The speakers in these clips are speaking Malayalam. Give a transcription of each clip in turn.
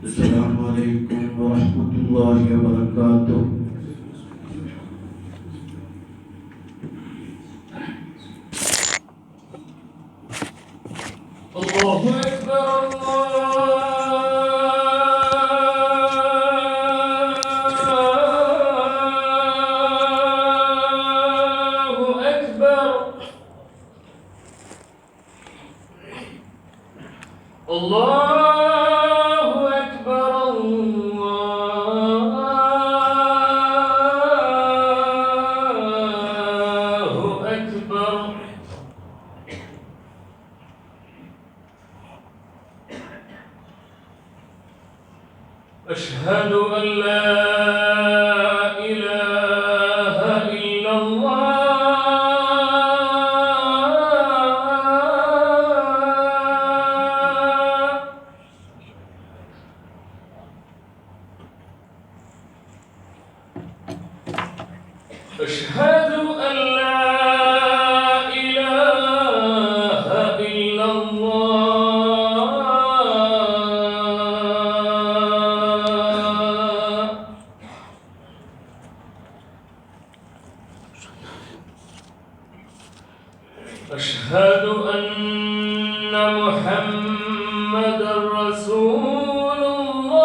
السلام عليكم ورحمة الله وبركاته. الله أكبر الله أكبر الله أشهد أن لا إله إلا الله أشهد أن لا إله إلا الله أشهد أن محمدًا رسول الله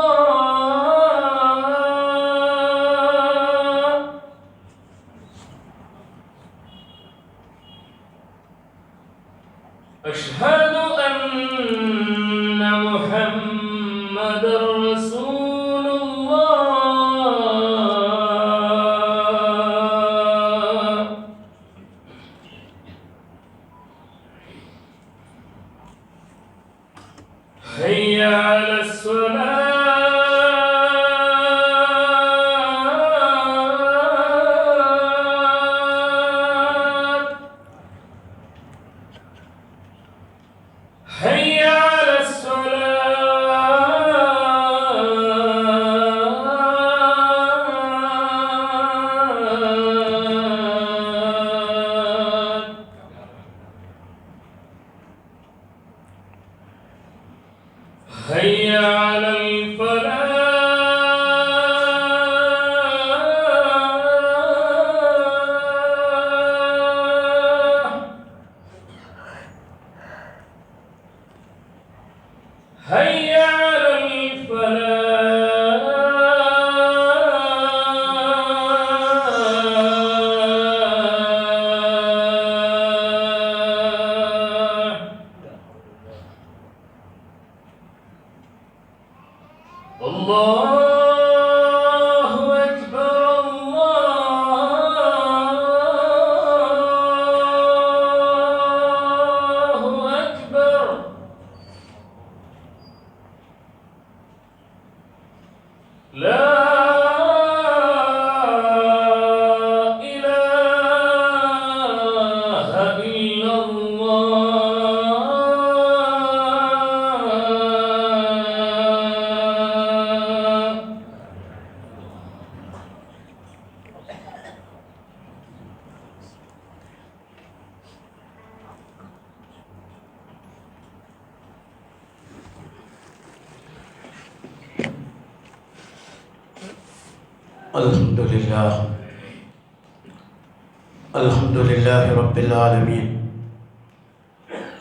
الحمد لله رب العالمين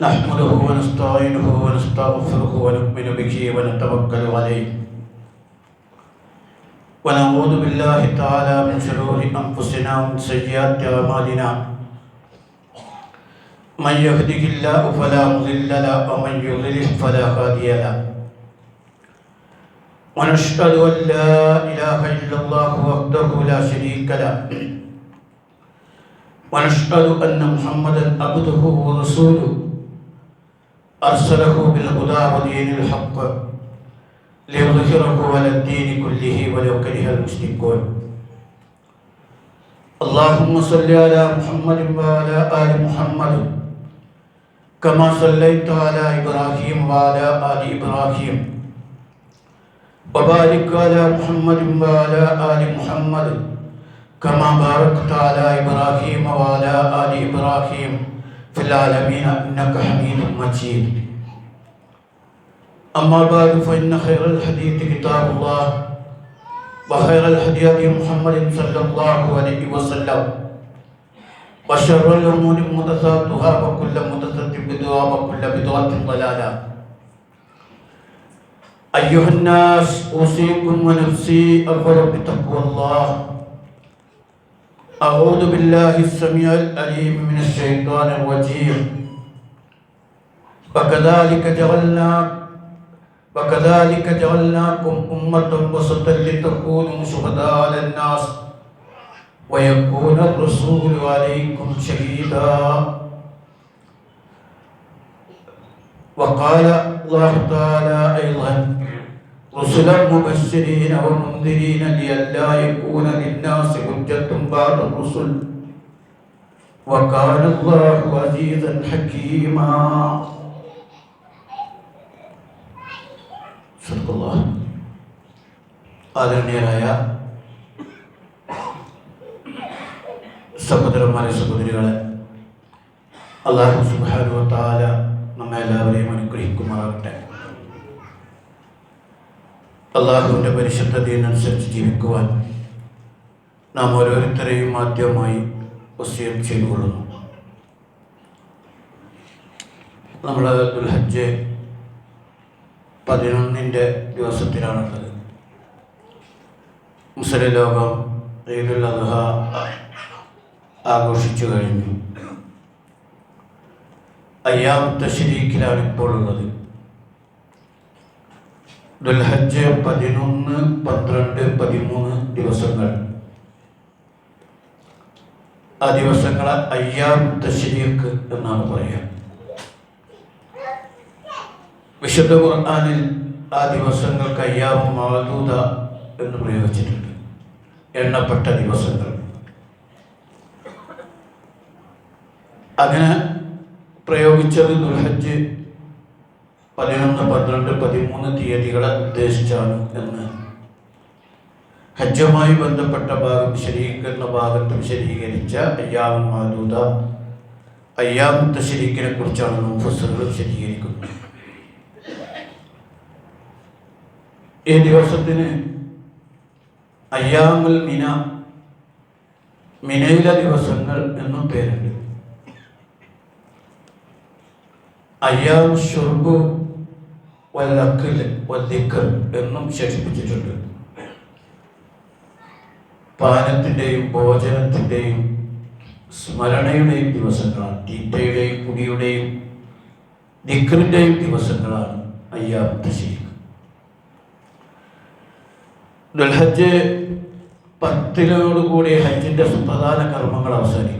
نحمده ونستعينه ونستغفره ونؤمن به ونتوكل عليه ونعوذ بالله تعالى من شرور أنفسنا ومن سيئات أعمالنا من يهده الله فلا مضل له ومن يضلل فلا هادي له ونشهد أن لا إله إلا الله وحده لا شريك له ونشهد أن محمدا عبده ورسوله أرسله بالهدى ودين الحق ليظهره على الدين كله ولو كره المشركون اللهم صل على محمد وعلى آل محمد كما صليت على إبراهيم وعلى آل إبراهيم وبارك على محمد وعلى آل محمد كما باركت على إبراهيم وعلى آل إبراهيم في العالمين إنك حميد مجيد أما بعد فإن خير الحديث كتاب الله وخير الهدي هدي محمد صلى الله عليه وسلم وشر الأمور محدثاتها وكل محدثة بدعة وكل بدعة ضلالة أيها الناس أوصيكم ونفسي أولا بتقوى الله أعوذ بالله السميع العليم من الشيطان الرجيم وكذلك جعلناكم أمة وسطا لتكونوا شهداء على الناس ويكون الرسول عليكم شهيدا وقال الله تعالى أيضا رسلا مبشرين ومنذرين لئلا يكون للناس حجة بعد الرسل وكان الله عزيزا حكيما صدق الله ആദരണീയരായ സഹോദരന്മാരെ സഹോദരികളെ, അല്ലാഹു സുബ്ഹാനഹു വ തആല നമ്മെ എല്ലാവരെയും അനുഗ്രഹിക്കുമാറാകട്ടെ. അള്ളാഹുവിൻ്റെ പരിശുദ്ധ ദീനനുസരിച്ച് ജീവിക്കുവാൻ നാം ഓരോരുത്തരെയും ആദ്യമായി വസിയത്ത് ചെയ്തുകൊള്ളുന്നു. നമ്മൾ ദുൽഹജ്ജ് 11 ദിവസത്തിലാണുള്ളത്. മുസ്ലിം ലോകം ഈദുൽ അദ്ഹ ആഘോഷിച്ചു കഴിഞ്ഞു. അയ്യാം തശ്രീഖിലാണ് ഇപ്പോൾ ഉള്ളത്. ദുൽഹജ്ജ് 11, 12, 13 ദിവസങ്ങൾ. ആ ദിവസങ്ങളെ അയ്യാം തശ്രീഖ് എന്നാണ് പറയുക. വിശുദ്ധ ഖുർആനിൽ ആ ദിവസങ്ങൾക്ക് അയ്യാം മഅദൂദ എന്ന് പ്രയോഗിച്ചിട്ടുണ്ട്, എണ്ണപ്പെട്ട ദിവസങ്ങൾ. അങ്ങനെ പ്രയോഗിച്ചത് ദുൽഹജ്ജ് 11, 12, 13 തീയതികളെ ഉദ്ദേശിച്ചാണ് എന്ന് ഹജ്ജുമായി ബന്ധപ്പെട്ട ഭാഗം വിശദീകരിക്കുന്ന ഭാഗത്ത് വിശദീകരിച്ച അയ്യാം മഅദൂദ, അയ്യാം തശ്രീഖിനെ കുറിച്ചാണ് മുഫസ്സിറുകൾ വിശദീകരിക്കുന്നത്. ഈ ദിവസത്തിന് അയ്യാമുൽ മിന, മിനയിലെ ദിവസങ്ങൾ എന്നും പേരുണ്ട്. അയ്യാം ശുർബ് വൽ അക്ൽ വൽ ദിക്ർ എന്നും വിശേഷിപ്പിച്ചിട്ടുണ്ട്. പാനത്തിൻ്റെയും ഭോജനത്തിൻ്റെയും സ്മരണയുടെയും ദിവസങ്ങളാണ്, തീറ്റയുടെയും കുടിയുടെയും ദിക്റിൻ്റെയും ദിവസങ്ങളാണ് അയ്യാം തശ്രീഖ്. ദുൽഹജ്ജ് 10 ഹജ്ജിൻ്റെ പ്രധാന കർമ്മങ്ങൾ അവസാനിക്കും.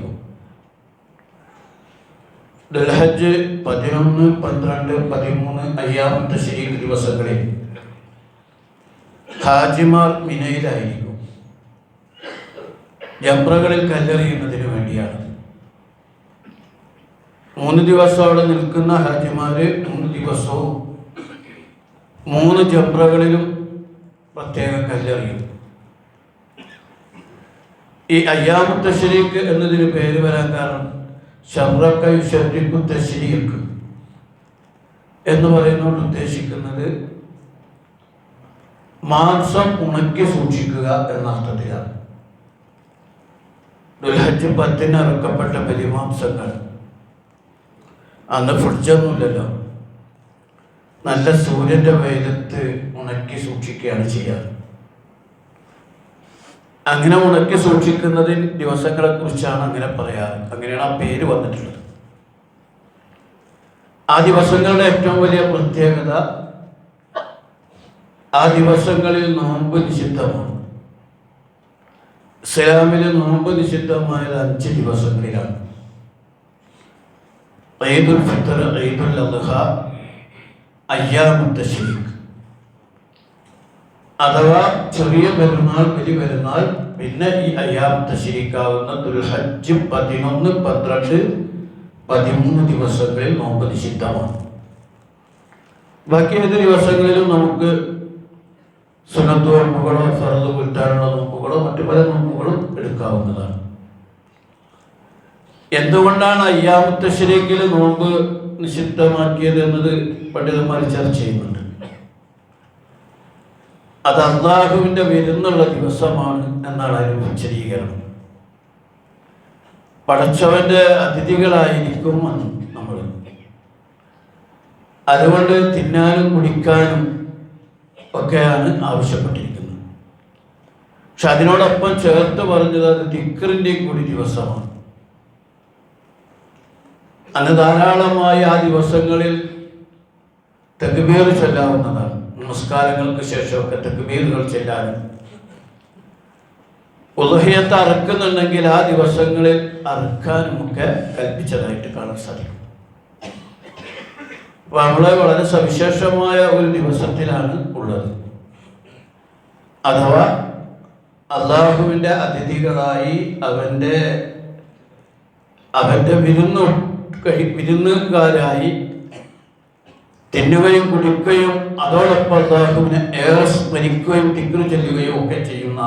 ദുൽഹജ്ജ് 11, 12, 13 അയ്യാം തശ്രീഖ് ദിവസങ്ങളിൽ ഹാജിമാർ മിനയിലായിരിക്കും. ജംറകളിൽ കല്ലെറിയുന്നതിന് വേണ്ടിയാണ്. 3 ദിവസം അവിടെ നിൽക്കുന്ന ഹാജിമാര് 3 ദിവസവും 3 ജംറകളിലും പ്രത്യേകം കല്ലെറിയും. ഈ അയ്യാമു തശ്രീഖ് എന്നതിന് പേര് വരാൻ കാരണം ശർറക യുശർരിഖു തശ്രീഖ് എന്ന് പറയുന്നതുകൊണ്ട് ഉദ്ദേശിക്കുന്നത് മാംസം ഉണക്കി സൂക്ഷിക്കുക എന്ന അർത്ഥത്തിലാണ്. ദുൽഹജ്ജ് 10 അറുക്കപ്പെട്ട ബലിമാംസങ്ങൾ അന്ന് ഫ്രിഡ്ജൊന്നുമില്ലല്ലോ, നല്ല സൂര്യന്റെ വെയിലത്ത് ഉണക്കി സൂക്ഷിക്കുകയാണ് ചെയ്യാറ്. അങ്ങനെ ഉണക്കി സൂക്ഷിക്കുന്നതിൽ ദിവസങ്ങളെ കുറിച്ചാണ് അങ്ങനെ പറയാറ്. അങ്ങനെയാണ് ആ പേര് വന്നിട്ടുള്ളത്. ആ ദിവസങ്ങളുടെ ഏറ്റവും വലിയ പ്രത്യേകത, ആ ദിവസങ്ങളിൽ നോമ്പ് നിഷിദ്ധമാണ്. ഇസ്ലാമിൽ നോമ്പ് നിഷിദ്ധമായത് 5 ദിവസങ്ങളിലാണ്. ഈദുൽ ഫിത്ർ, ഈദുൽ അദ്ഹ, അയ്യാമു തശ്രീഖ് അഥവാ ചെറിയ പെരുന്നാൾ, വലിയ പെരുന്നാൾ, പിന്നെ ഈ അയ്യാമു തശ്രീഖ് ആവുന്ന ദുൽഹജ്ജ് 11, 12, 13 ദിവസങ്ങളിൽ നോമ്പ് നിഷിദ്ധമാണ്. ബാക്കി ഏത് ദിവസങ്ങളിലും നമുക്ക് സുന്നത്ത് നോമ്പുകളോ ഫർദ് വീട്ടാനുള്ള നോമ്പുകളോ മറ്റു പല നോമ്പുകളും എടുക്കാവുന്നതാണ്. എന്തുകൊണ്ടാണ് അയ്യാമു തശ്രീഖിൽ നോമ്പ് നിഷിദ്ധമാക്കിയത് എന്നത് പണ്ഡിതന്മാർ ചർച്ച ചെയ്യുന്നുണ്ട്. അത് അല്ലാഹുവിൻ്റെ വിരുന്നുള്ള ദിവസമാണ് എന്നാണ് അതിന് വിശദീകരണം. പടച്ചവന്റെ അതിഥികളായിരിക്കും നമ്മൾ. അതുകൊണ്ട് തിന്നാനും കുടിക്കാനും ഒക്കെയാണ് ആവശ്യപ്പെട്ടിരിക്കുന്നത്. പക്ഷെ അതിനോടൊപ്പം ചേർത്ത് പറഞ്ഞത് അത് ദിക്റിൻ്റെയും കൂടി ദിവസമാണ്. അന്ന് ധാരാളമായി ആ ദിവസങ്ങളിൽ തക്ബീർ ചൊല്ലാവുന്നതാണ്. നമസ്കാരങ്ങൾക്ക് ശേഷമൊക്കെ തക്ബീറുകൾ ചെല്ലാനും, ഉദ്ഹിയത്ത് അറുക്കുന്നുണ്ടെങ്കിൽ ആ ദിവസങ്ങളിൽ അറുക്കാനുമൊക്കെ കൽപ്പിച്ചതായിട്ട് കാണാൻ സാധിക്കും. അപ്പൊ നമ്മളെ വളരെ സവിശേഷമായ ഒരു ദിവസത്തിലാണ് ഉള്ളത്. അഥവാ അള്ളാഹുവിൻ്റെ അതിഥികളായി അവന്റെ വിരുന്നുകാരായി തിന്നുകയും കുടിക്കുകയും അതോടൊപ്പം അള്ളാഹുവിനെ ഏറെ സ്മരിക്കുകയും ദിക്ർ ചൊല്ലുകയും ഒക്കെ ചെയ്യുന്ന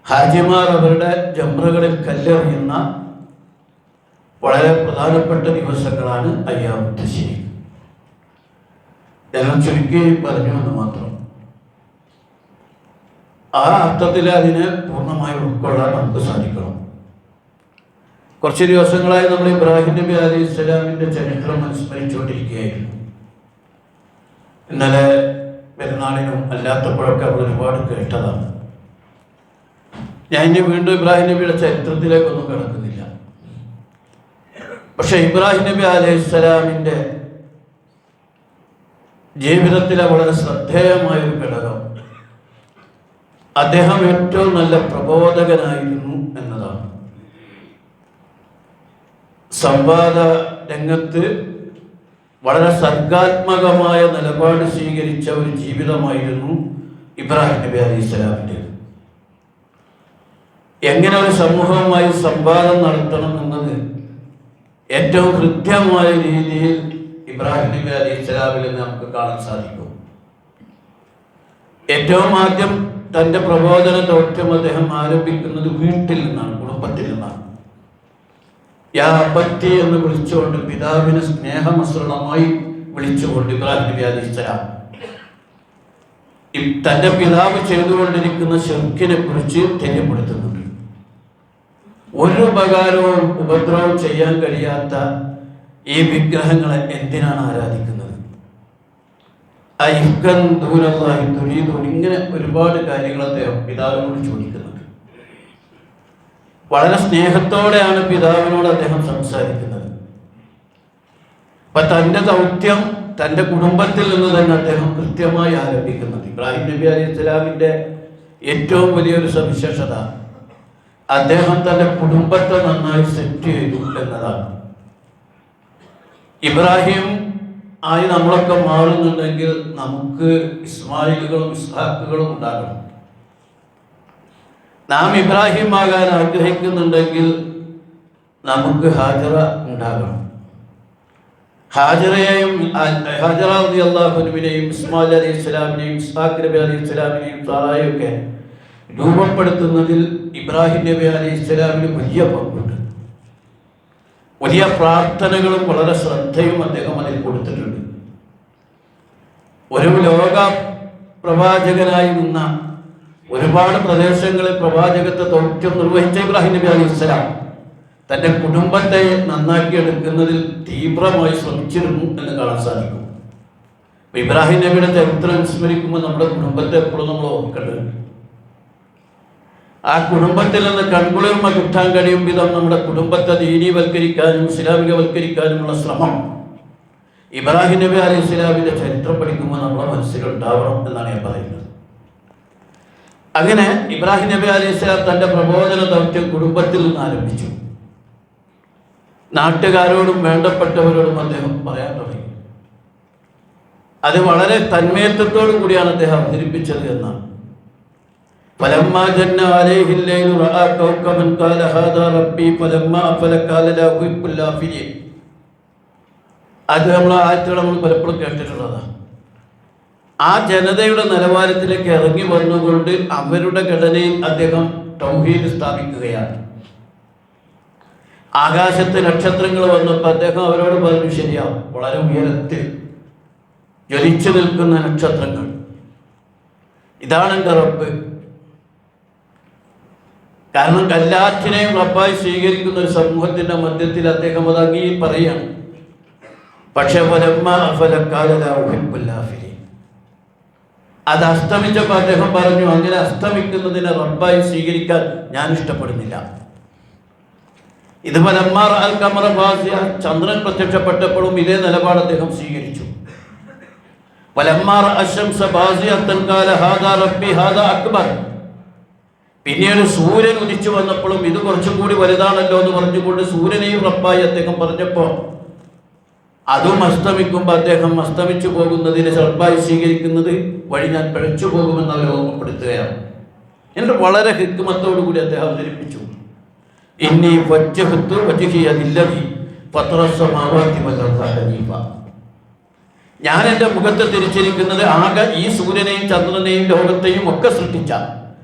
ഹാജിമാർ അവരുടെ ജംറകളിൽ കല്ലെറിയുന്ന വളരെ പ്രധാനപ്പെട്ട ദിവസങ്ങളാണ് അയ്യാമു തശ്രീഖ്. എല്ലാം ചുരുക്കി പറഞ്ഞു എന്ന് മാത്രം. ആ അർത്ഥത്തിൽ അതിനെ പൂർണ്ണമായി ഉൾക്കൊള്ളാൻ നമുക്ക് സാധിക്കണം. കുറച്ച് ദിവസങ്ങളായി നമ്മൾ ഇബ്രാഹിം നബി അലൈഹി ഇസ്ലാമിൻ്റെ ചരിത്രം അനുസ്മരിച്ചുകൊണ്ടിരിക്കുകയായിരുന്നു. ഇന്നലെ പെരുന്നാളിനും അല്ലാത്തപ്പോഴൊക്കെ അവർ ഒരുപാട് കേട്ടതാണ്. ഞാൻ ഇനി വീണ്ടും ഇബ്രാഹിം നബിയുടെ ചരിത്രത്തിലേക്കൊന്നും കിടക്കുന്നില്ല. പക്ഷെ ഇബ്രാഹിം നബി അലൈഹി ഇസ്ലാമിൻ്റെ ജീവിതത്തിലെ വളരെ ശ്രദ്ധേയമായൊരു ഘടകം അദ്ദേഹം ഏറ്റവും നല്ല പ്രബോധകനായിരുന്നു എന്നതാണ്. സംവാദ രംഗത്ത് വളരെ സർഗാത്മകമായ നിലപാട് സ്വീകരിച്ച ഒരു ജീവിതമായിരുന്നു ഇബ്രാഹിം നബി അലൈഹി ഇസ്ലാമിൻ്റെ. എങ്ങനെ ഒരു സമൂഹവുമായി സംവാദം നടത്തണം എന്നത് ഏറ്റവും കൃത്യമായ രീതിയിൽ ഇബ്രാഹിം നബി അലൈഹി ഇസ്ലാമിൽ നമുക്ക് കാണാൻ സാധിക്കും. ഏറ്റവും ആദ്യം തൻ്റെ പ്രബോധന ദൗത്യം അദ്ദേഹം ആരംഭിക്കുന്നത് വീട്ടിൽ നിന്നാണ്, കുടുംബത്തിൽ നിന്നാണ്. യാ അബത്തി എന്ന് വിളിച്ചുകൊണ്ട്, പിതാവിനെ സ്നേഹമസൃണമായി വിളിച്ചുകൊണ്ട് ഇബ്രാഹിം നബി അലൈഹി ഇസ്ലാം തൻ്റെ പിതാവ് ചെയ്തുകൊണ്ടിരിക്കുന്ന ശിർക്കിനെ കുറിച്ച് തെളിവുപെടുത്തുന്നുണ്ട്. ഒരു ഉപകാരവും ഉപദ്രവവും ചെയ്യാൻ കഴിയാത്ത ഈ വിഗ്രഹങ്ങളെ എന്തിനാണ് ആരാധിക്കുന്നത്? ഇങ്ങനെ ഒരുപാട് കാര്യങ്ങൾ അദ്ദേഹം പിതാവിനോട് ചോദിക്കുന്നുണ്ട്. വളരെ സ്നേഹത്തോടെയാണ് പിതാവിനോട് അദ്ദേഹം സംസാരിക്കുന്നത്. അപ്പൊ തൻ്റെ ദൗത്യം തൻ്റെ കുടുംബത്തിൽ നിന്ന് തന്നെ അദ്ദേഹം കൃത്യമായി ആരംഭിക്കുന്നത്. ഇബ്രാഹിം നബി അലൈഹി ഇസ്ലാമിൻ്റെ ഏറ്റവും വലിയൊരു സവിശേഷത അദ്ദേഹം തൻ്റെ കുടുംബത്തെ നന്നായി സെറ്റ് ചെയ്തു എന്നതാണ്. ഇബ്രാഹിം ആയി നമ്മളൊക്കെ മാറുന്നുണ്ടെങ്കിൽ നമുക്ക് ഇസ്മായിലുകളും ഇസ്ഹാക്കുകളും ഉണ്ടാകണം. നാം ഇബ്രാഹിം ആകാൻ ആഗ്രഹിക്കുന്നുണ്ടെങ്കിൽ നമുക്ക് ഹാജറ ഉണ്ടാകണം. ഹാജറയെയും ഹാജറ റളിയല്ലാഹു അൻഹയെയും ഇസ്മായിൽ അലൈഹി സ്വലാമിനെയും ഇസ്ഹാഖ് നബി അലൈഹി സ്വലാമിനെയും സാറയെയും ഒക്കെ രൂപപ്പെടുത്തുന്നതിൽ ഇബ്രാഹിം നബി അലൈഹി സ്വലാമിന് വലിയ പങ്കുണ്ട്. വലിയ പ്രാർത്ഥനകളും വളരെ ശ്രദ്ധയും അദ്ദേഹം അതിൽ കൊടുത്തിട്ടുണ്ട്. ഒരു ലോക പ്രവാചകനായി നിന്ന, ഒരുപാട് പ്രദേശങ്ങളിൽ പ്രവാചകത്വ ദൗത്യം നിർവഹിച്ച ഇബ്രാഹിം നബി അലൈഹി സ്വലാം തൻ്റെ കുടുംബത്തെ നന്നാക്കിയെടുക്കുന്നതിൽ തീവ്രമായി ശ്രമിച്ചിരുന്നു എന്ന് കാണാൻ സാധിക്കും. ഇബ്രാഹിം നബിയുടെ ചരിത്രം സ്മരിക്കുമ്പോൾ നമ്മുടെ കുടുംബത്തെ എപ്പോഴും നമ്മൾ ഓർക്കേണ്ടതുണ്ട്. ആ കുടുംബത്തിൽ നിന്ന് കൺകുളിർമ കിട്ടാൻ കഴിയും വിധം നമ്മുടെ കുടുംബത്തെ ദീനീവൽക്കരിക്കാനും ഇസ്ലാമികവൽക്കരിക്കാനുമുള്ള ശ്രമം ഇബ്രാഹിം നബി അലൈഹി സ്വലാമിന്റെ ചരിത്രം പഠിക്കുമ്പോൾ നമ്മുടെ മനസ്സിലുണ്ടാവണം എന്നാണ് ഞാൻ പറയുന്നത്. അങ്ങനെ ഇബ്രാഹിം നബി അലൈഹി സ്വലാം തൻ്റെ പ്രബോധന ദൗത്യം കുടുംബത്തിൽ നിന്ന് ആരംഭിച്ചു. നാട്ടുകാരോടും വേണ്ടപ്പെട്ടവരോടും അദ്ദേഹം പറയാൻ തുടങ്ങി. അത് വളരെ തന്മയത്വത്തോടു കൂടിയാണ് അദ്ദേഹം അവതരിപ്പിച്ചത് എന്നാണ്. فلما جن عليه الليل رأى كوكبا قال هذا ربي فلما أفل قال لا أحب الآفلين. അത് നമ്മൾ ആയത്തുകൾ നമ്മൾ പലപ്പോഴും കേട്ടിട്ടുള്ളതാണ്. ആ ജനതയുടെ നിലവാരത്തിലേക്ക് ഇറങ്ങി വന്നുകൊണ്ട് അവരുടെ ഘടനയിൽ അദ്ദേഹം തൗഹീദ് സ്ഥാപിക്കുകയാണ്. ആകാശത്ത് നക്ഷത്രങ്ങൾ വന്നപ്പോൾ അദ്ദേഹം അവരോട് പറഞ്ഞു, ശരിയാവും, വളരെ ഉയരത്തിൽ ജ്വലിച്ചു നിൽക്കുന്ന നക്ഷത്രങ്ങൾ, ഇതാണ് എൻ്റെ റബ്ബ്. കാരണം എല്ലാറ്റിനെയും റബ്ബായി സ്വീകരിക്കുന്ന ഒരു സമൂഹത്തിന്റെ മധ്യത്തിൽ അദ്ദേഹം അത് പറയുകയാണ്. പക്ഷെ അത് അസ്തമിച്ചപ്പോൾ അദ്ദേഹം പറഞ്ഞു, അങ്ങനെ അസ്തമിക്കുന്നതിനെ റബ്ബായി സ്വീകരിക്കാൻ ഞാൻ ഇഷ്ടപ്പെടുന്നില്ല. ഇത് ചന്ദ്രൻ പ്രത്യക്ഷപ്പെട്ടപ്പോഴും ഇതേ നിലപാട് അദ്ദേഹം സ്വീകരിച്ചു. പിന്നീട് സൂര്യൻ ഉദിച്ചു വന്നപ്പോഴും ഇത് കുറച്ചും കൂടി വലുതാണല്ലോ എന്ന് പറഞ്ഞുകൊണ്ട് സൂര്യനെയും റബ്ബായി അദ്ദേഹം പറഞ്ഞപ്പോൾ അതും അസ്തമിക്കുമ്പോൾ അദ്ദേഹം അസ്തമിച്ചു പോകുന്നതിനെ റബ്ബായി സ്വീകരിക്കുന്നത് വഴി ഞാൻ പിഴച്ചു പോകുമെന്ന് അവർ ഓർമ്മപ്പെടുത്തുകയാണ്. എന്നിട്ട് വളരെ ഹിക്മത്തോടുകൂടി അദ്ദേഹം അവതരിപ്പിച്ചു, ഇന്നി വജ്ജഹ്തു വജ്ഹിയ ലില്ലദി ഫത്തറസ്സമാവാതി വൽ അർദ ഹനീഫ. ഞാൻ എൻ്റെ മുഖത്ത് തിരിച്ചിരിക്കുന്നത് ആകെ ഈ സൂര്യനെയും ചന്ദ്രനെയും ലോകത്തെയും ഒക്കെ സൃഷ്ടിച്ച,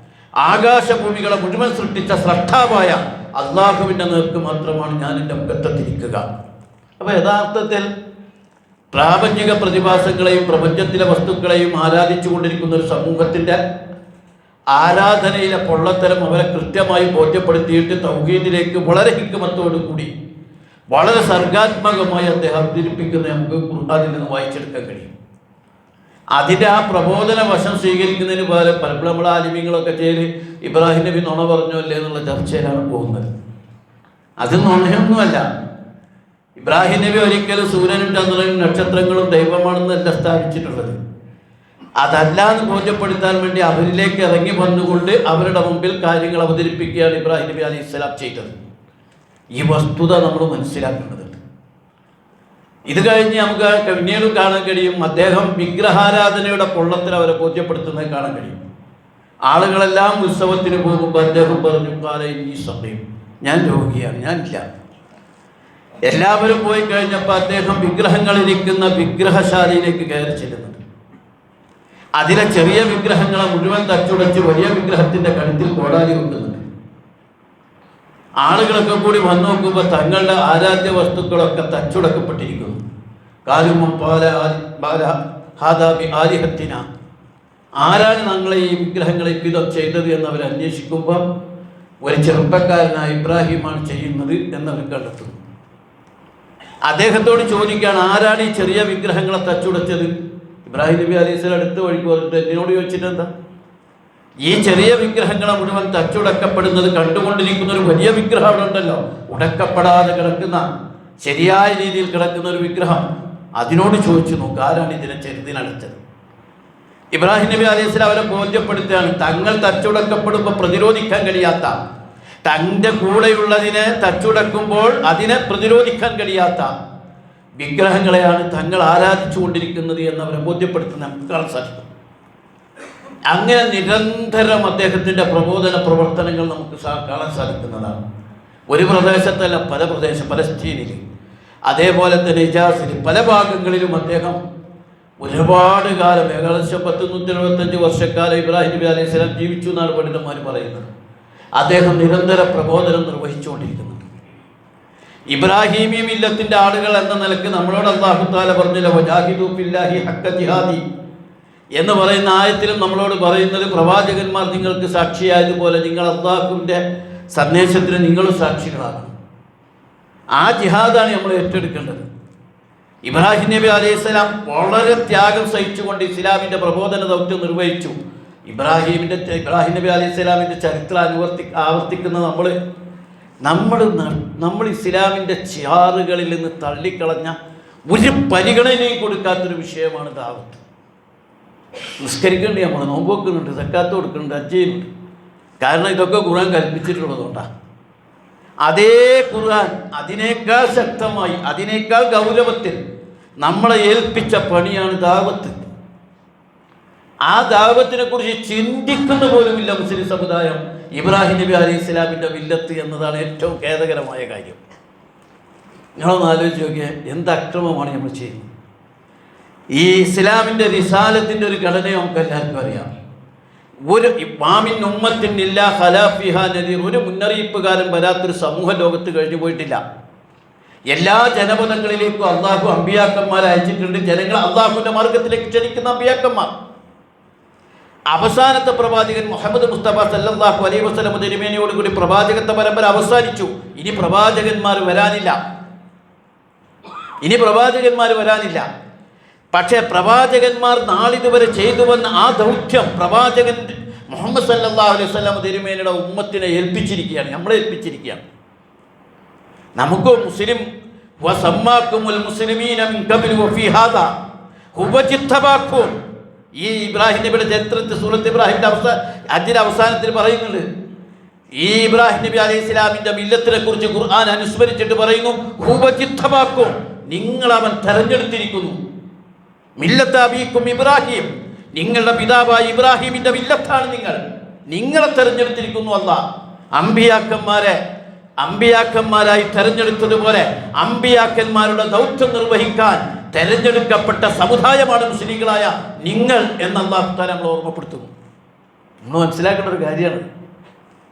ആകാശഭൂമികളെ മുഴുവൻ സൃഷ്ടിച്ച സ്രഷ്ടാവായ അള്ളാഹുവിൻ്റെ നേർക്ക് മാത്രമാണ് ഞാൻ എൻ്റെ മുഖത്തെത്തിരിക്കുക. അപ്പോൾ യഥാർത്ഥത്തിൽ പ്രാപഞ്ചിക പ്രതിഭാസങ്ങളെയും പ്രപഞ്ചത്തിലെ വസ്തുക്കളെയും ആരാധിച്ചു കൊണ്ടിരിക്കുന്ന ഒരു സമൂഹത്തിൻ്റെ ആരാധനയിലെ പൊള്ളത്തരം അവരെ കൃത്യമായി ബോധ്യപ്പെടുത്തിയിട്ട് തൗഹീദിലേക്ക് വളരെ ഹിക്മത്തോടു കൂടി വളരെ സർഗാത്മകമായി അദ്ദേഹം അവതരിപ്പിക്കുന്ന നമുക്ക് ഖുർആനിൽ നിന്ന് വായിച്ചെടുക്കാൻ കഴിയും. അതിൻ്റെ ആ പ്രബോധന വശം സ്വീകരിക്കുന്നതിന് പകരം പലപ്പോഴും നമ്മൾ ആലിമീങ്ങളൊക്കെ ചെയ്ത് ഇബ്രാഹിം നബി നുണ പറഞ്ഞോ അല്ലേ എന്നുള്ള ചർച്ചയിലാണ് പോകുന്നത്. അത് നുണയൊന്നുമല്ല. ഇബ്രാഹിം നബി ഒരിക്കലും സൂര്യനും ചന്ദ്രനും നക്ഷത്രങ്ങളും ദൈവമാണെന്നല്ല സ്ഥാപിച്ചിട്ടുള്ളത്. അതല്ലാന്ന് ബോധ്യപ്പെടുത്താൻ വേണ്ടി അവരിലേക്ക് ഇറങ്ങി വന്നുകൊണ്ട് അവരുടെ മുമ്പിൽ കാര്യങ്ങൾ അവതരിപ്പിക്കുകയാണ് ഇബ്രാഹിം നബി അലൈഹി സ്വലാം ചെയ്തത്. ഈ വസ്തുത നമ്മൾ മനസ്സിലാക്കേണ്ടതുണ്ട്. ഇത് കഴിഞ്ഞ് നമുക്ക് പിന്നീട് കാണാൻ കഴിയും, അദ്ദേഹം വിഗ്രഹാരാധനയുടെ പൊള്ളത്തിൽ അവരെ ബോധ്യപ്പെടുത്തുന്നത് കാണാൻ കഴിയും. ആളുകളെല്ലാം ഉത്സവത്തിന് പോകുമ്പോൾ അദ്ദേഹം പറഞ്ഞു, കാലം ഈ സമയം ഞാൻ രോഗിയാണ്, ഞാനില്ല. എല്ലാവരും പോയി കഴിഞ്ഞപ്പോൾ അദ്ദേഹം വിഗ്രഹങ്ങളിരിക്കുന്ന വിഗ്രഹശാലയിലേക്ക് കയറി ചെല്ലുന്നുണ്ട്. അതിലെ ചെറിയ വിഗ്രഹങ്ങളെ മുഴുവൻ തച്ചുടച്ച് വലിയ വിഗ്രഹത്തിന്റെ കഴുത്തിൽ കോടാലി വെക്കുന്നുണ്ട്. ആളുകളൊക്കെ കൂടി വന്നു നോക്കുമ്പോൾ തങ്ങളുടെ ആരാധ്യ വസ്തുക്കളൊക്കെ തച്ചുടക്കപ്പെട്ടിരിക്കുന്നു. ആരാണ് ഞങ്ങളെ ഈ വിഗ്രഹങ്ങളെ വിധം ചെയ്തത് എന്നവർ അന്വേഷിക്കുമ്പോൾ ഒരു ചെറുപ്പക്കാരനായ ഇബ്രാഹിമാണ് ചെയ്യുന്നത് എന്നവർ കണ്ടെത്തുന്നു. അദ്ദേഹത്തോട് ചോദിക്കുകയാണ്, ആരാണ് ഈ ചെറിയ വിഗ്രഹങ്ങളെ തച്ചുടച്ചത്? ഇബ്രാഹിം നബി അലൈഹി സ്വലാം അടുത്ത വഴിക്ക് വന്നിട്ട് എന്നോട് ചോദിച്ചിട്ടെന്താ, ഈ ചെറിയ വിഗ്രഹങ്ങളെ മുഴുവൻ തച്ചുടക്കപ്പെടുന്നത് കണ്ടുകൊണ്ടിരിക്കുന്ന ഒരു വലിയ വിഗ്രഹം അവിടെ ഉണ്ടല്ലോ, ഉടക്കപ്പെടാതെ കിടക്കുന്ന, ശരിയായ രീതിയിൽ കിടക്കുന്ന ഒരു വിഗ്രഹം, അതിനോട് ചോദിച്ചു നോക്ക്, ആരാണ് ഇതിനെ ചെറുതിനടുത്തത്? ഇബ്രാഹിം നബി അലൈഹി സ്വലാം അവരെ ബോധ്യപ്പെടുത്തുകയാണ്, തങ്ങൾ തച്ചുടക്കപ്പെടുമ്പോൾ പ്രതിരോധിക്കാൻ കഴിയാത്ത, തൻ്റെ കൂടെയുള്ളതിനെ തച്ചുടക്കുമ്പോൾ അതിനെ പ്രതിരോധിക്കാൻ കഴിയാത്ത വിഗ്രഹങ്ങളെയാണ് തങ്ങൾ ആരാധിച്ചു കൊണ്ടിരിക്കുന്നത് എന്നവരെ ബോധ്യപ്പെടുത്തുന്ന നമുക്ക് കാണാൻ സാധിക്കും. അങ്ങനെ നിരന്തരം അദ്ദേഹത്തിൻ്റെ പ്രബോധന പ്രവർത്തനങ്ങൾ നമുക്ക് കാണാൻ സാധിക്കുന്നതാണ്. ഒരു പ്രദേശത്തല്ല, പല പ്രദേശം, പലസ്തീനിൽ, അതേപോലെ തന്നെ ഇജാസിൽ, പല ഭാഗങ്ങളിലും അദ്ദേഹം ഒരുപാട് കാലം, ഏകദേശം 175 വർഷക്കാലം ഇബ്രാഹിം നബി അലൈഹി സ്വലാം ജീവിച്ചു എന്നാണ് പണ്ഡിതന്മാർ പറയുന്നത്. അദ്ദേഹം നിരന്തര പ്രബോധനം നിർവഹിച്ചുകൊണ്ടിരിക്കുന്നുണ്ട്. ഇബ്രാഹിമി മില്ലത്തിൻ്റെ ആളുകൾ എന്ന നിലക്ക് നമ്മളോട് അല്ലാഹു തആല പറഞ്ഞില്ല, വജാഹിദു ഫില്ലാഹി ഹഖ്ക ജിഹാദി എന്ന് പറയുന്ന ആയത്തിലും നമ്മളോട് പറയുന്നത്, പ്രവാചകന്മാർ നിങ്ങൾക്ക് സാക്ഷിയായതുപോലെ നിങ്ങൾ അല്ലാഹുവിൻ്റെ സന്ദേശത്തിന് നിങ്ങളും സാക്ഷികളാണ്. ആ ജിഹാദാണ് നമ്മൾ ഏറ്റെടുക്കേണ്ടത്. ഇബ്രാഹിം നബി അലൈഹിസ്സലാം വളരെ ത്യാഗം സഹിച്ചുകൊണ്ട് ഇസ്ലാമിൻ്റെ പ്രബോധന ദൗത്യം നിർവഹിച്ചു. ഇബ്രാഹിം നബി അലൈഹിസ്സലാമിൻ്റെ ചരിത്രം ആവർത്തിക്കുന്ന നമ്മൾ ഇസ്ലാമിൻ്റെ ചിയാറുകളിൽ നിന്ന് തള്ളിക്കളഞ്ഞ, ഒരു പരിഗണനയും കൊടുക്കാത്തൊരു വിഷയമാണ് ദാവത്ത്. നിസ്കരിക്കേണ്ടി, നമ്മൾ നോമ്പ് വെക്കുന്നുണ്ട്, സക്കാത്ത് കൊടുക്കുന്നുണ്ട്, ഹജ്ജ് ചെയ്യുന്നുണ്ട്. കാരണം ഇതൊക്കെ ഖുർആൻ കൽപ്പിച്ചിട്ടുള്ളതുകൊണ്ടാണ്. അതേ ഖുർആൻ അതിനേക്കാൾ ശക്തമായി, അതിനേക്കാൾ ഗൗരവത്തിൽ നമ്മളെ ഏൽപ്പിച്ച പണിയാണ് ദാവത്ത്. ആ ദാവത്തിനെ കുറിച്ച് ചിന്തിക്കുന്ന പോലുമില്ല മുസ്ലിം സമുദായം ഇബ്രാഹിം നബി അലൈഹി സ്വലാമിൻ്റെ മില്ലത്ത് എന്നതാണ് ഏറ്റവും ഖേദകരമായ കാര്യം. നിങ്ങളൊന്ന് ആലോചിച്ച് നോക്കിയാൽ എന്ത് അക്രമമാണ് നമ്മൾ ചെയ്യുന്നത്. ഈ ഇസ്ലാമിൻ്റെ റിസാലത്തിൻ്റെ ഒരു ഘടനയെ നമുക്ക് എല്ലാവർക്കും അറിയാം. ഒരു മാമിൻ ഉമ്മത്തിൻ ഇല്ലാ ഖലാ ഫിഹാ നദീർ, ഒരു മുന്നറിയിപ്പുകാരൻ വരാത്തൊരു സമൂഹ ലോകത്ത് കഴിഞ്ഞു പോയിട്ടില്ല. എല്ലാ ജനപദങ്ങളിലേക്കും അള്ളാഹു അമ്പിയാക്കന്മാരെ അയച്ചിട്ടുണ്ട്. ജനങ്ങൾ അള്ളാഹുവിൻ്റെ മാർഗത്തിലേക്ക് ക്ഷണിക്കുന്ന അമ്പിയാക്കന്മാർ. അവസാനത്തെ പ്രവാചകൻ മുഹമ്മദ് മുസ്തഫ സല്ലല്ലാഹു അലൈഹി വസല്ലം തിരുമേനിയോടുകൂടി പ്രവാചകത്വ പരമ്പര അവസാനിച്ചു. ഇനി പ്രവാചകന്മാർ വരാനില്ല. പക്ഷേ പ്രവാചകന്മാർ നാളിതുവരെ ചെയ്തു വന്ന ആ ദൗത്യം പ്രവാചകൻ മുഹമ്മദ് സല്ലല്ലാഹു അലൈഹി വസല്ലം തിരുമേനിയുടെ ഉമ്മത്തിനെ ഏൽപ്പിച്ചിരിക്കുകയാണ്, നമ്മളെ ഏൽപ്പിച്ചിരിക്കുകയാണ്. നമുക്ക് മുസ്ലിം വസമ്മാക്കുമുൽ മുസ്ലിമീന മിൻ ഖബ്ലി വഫീ ഹാദാ ഹുവ ജിത്തബാക്കും. ഈ ഇബ്രാഹിം നബിയുടെ ചരിത്രത്തിൽ സൂറത്ത് ഇബ്രാഹിമിൻ്റെ ഹജ്ജിൻ്റെ അവസാനത്തിൽ പറയുന്നുണ്ട്, ഈ ഇബ്രാഹിം നബി അലൈഹി സ്വലാമിൻ്റെ മില്ലത്തിനെ കുറിച്ച് ഖുർആൻ അനുസ്മരിച്ചിട്ട് പറയുന്നു, ഹുവ ജിത്തബാക്കും, നിങ്ങളവൻ തെരഞ്ഞെടുത്തിരിക്കുന്നു. മില്ലത്ത് അബീക്കും ഇബ്രാഹിം, നിങ്ങളുടെ പിതാവായ ഇബ്രാഹിമിൻ്റെ മില്ലത്താണ് നിങ്ങളെ തെരഞ്ഞെടുത്തിരിക്കുന്നു അല്ലാഹ്. അമ്പിയാക്കന്മാരായി തെരഞ്ഞെടുത്തതുപോലെ അമ്പിയാക്കന്മാരുടെ ദൗത്യം നിർവഹിക്കാൻ തെരഞ്ഞെടുക്കപ്പെട്ട സമുദായമാണ് മുസ്ലിങ്ങളായ നിങ്ങൾ എന്ന് അല്ലാഹു തആല നമ്മളെ ഓർമ്മപ്പെടുത്തുന്നു. നമ്മൾ മനസ്സിലാക്കേണ്ട ഒരു കാര്യമാണ്.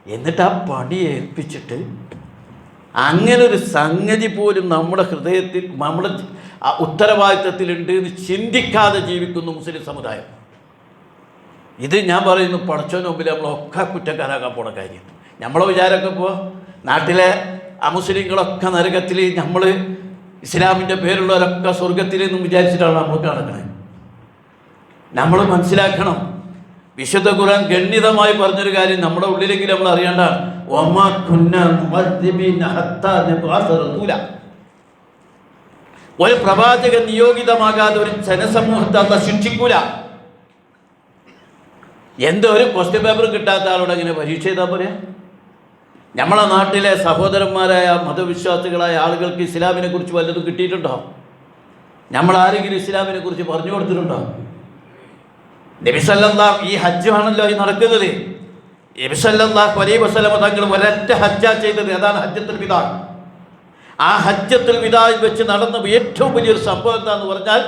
എന്നിട്ട് ആ പണി ഏൽപ്പിച്ചിട്ട് അങ്ങനെ ഒരു സംഗതി പോലും നമ്മുടെ ഹൃദയത്തിൽ, നമ്മുടെ ഉത്തരവാദിത്വത്തിലുണ്ട് എന്ന് ചിന്തിക്കാതെ ജീവിക്കുന്നു മുസ്ലിം സമുദായം. ഇത് ഞാൻ പറയുന്നു, പടച്ചവന് മുമ്പിൽ നമ്മളൊക്കെ കുറ്റക്കാരാക്കാൻ പോണ കാര്യം. നമ്മളെ വിചാരമൊക്കെ ഇപ്പോൾ നാട്ടിലെ അമുസ്ലിങ്ങളൊക്കെ നരകത്തിൽ, നമ്മൾ ഇസ്ലാമിൻ്റെ പേരുള്ളവരൊക്കെ സ്വർഗത്തിൽ നിന്നും വിചാരിച്ചിട്ടാണ് നമ്മൾ നടക്കുന്നത്. നമ്മൾ മനസ്സിലാക്കണം, വിശുദ്ധ ഖുർആൻ ഗണ്യതമായി പറഞ്ഞൊരു കാര്യം നമ്മുടെ ഉള്ളിലെങ്കിലും നമ്മൾ അറിയേണ്ടതാണ്. ഒരു പ്രവാചകൻ നിയോഗിതമാകാതെ ഒരു ജനസമൂഹത്തെ അല്ല ശിക്ഷിക്കൂല. ഒരു ക്വസ്റ്റ്യൻ പേപ്പർ കിട്ടാത്ത ആളോട് എങ്ങനെ പരീക്ഷ ചെയ്താൽ പറയാം? നമ്മളെ നാട്ടിലെ സഹോദരന്മാരായ മതവിശ്വാസികളായ ആളുകൾക്ക് ഇസ്ലാമിനെ കുറിച്ച് വല്ലതും കിട്ടിയിട്ടുണ്ടോ? നമ്മളാരെങ്കിലും ഇസ്ലാമിനെ കുറിച്ച് പറഞ്ഞു കൊടുത്തിട്ടുണ്ടോ? നബി സല്ലല്ലാഹു, ഈ ഹജ്ജ് ആണല്ലോ ഈ നടക്കുന്നത്. നബി സല്ലല്ലാഹു അലൈഹി വസല്ലം തങ്ങൾ ഒരൊറ്റ ഹജ്ജാ ചെയ്തത്. അതാണ് ഹജ്ജത്തുൽ വിദാ. ആ ഹജ്ജത്തുൽ വിദായിൽ വെച്ച് നടന്ന ഏറ്റവും വലിയൊരു സംഭവം എന്താണെന്ന് പറഞ്ഞാൽ,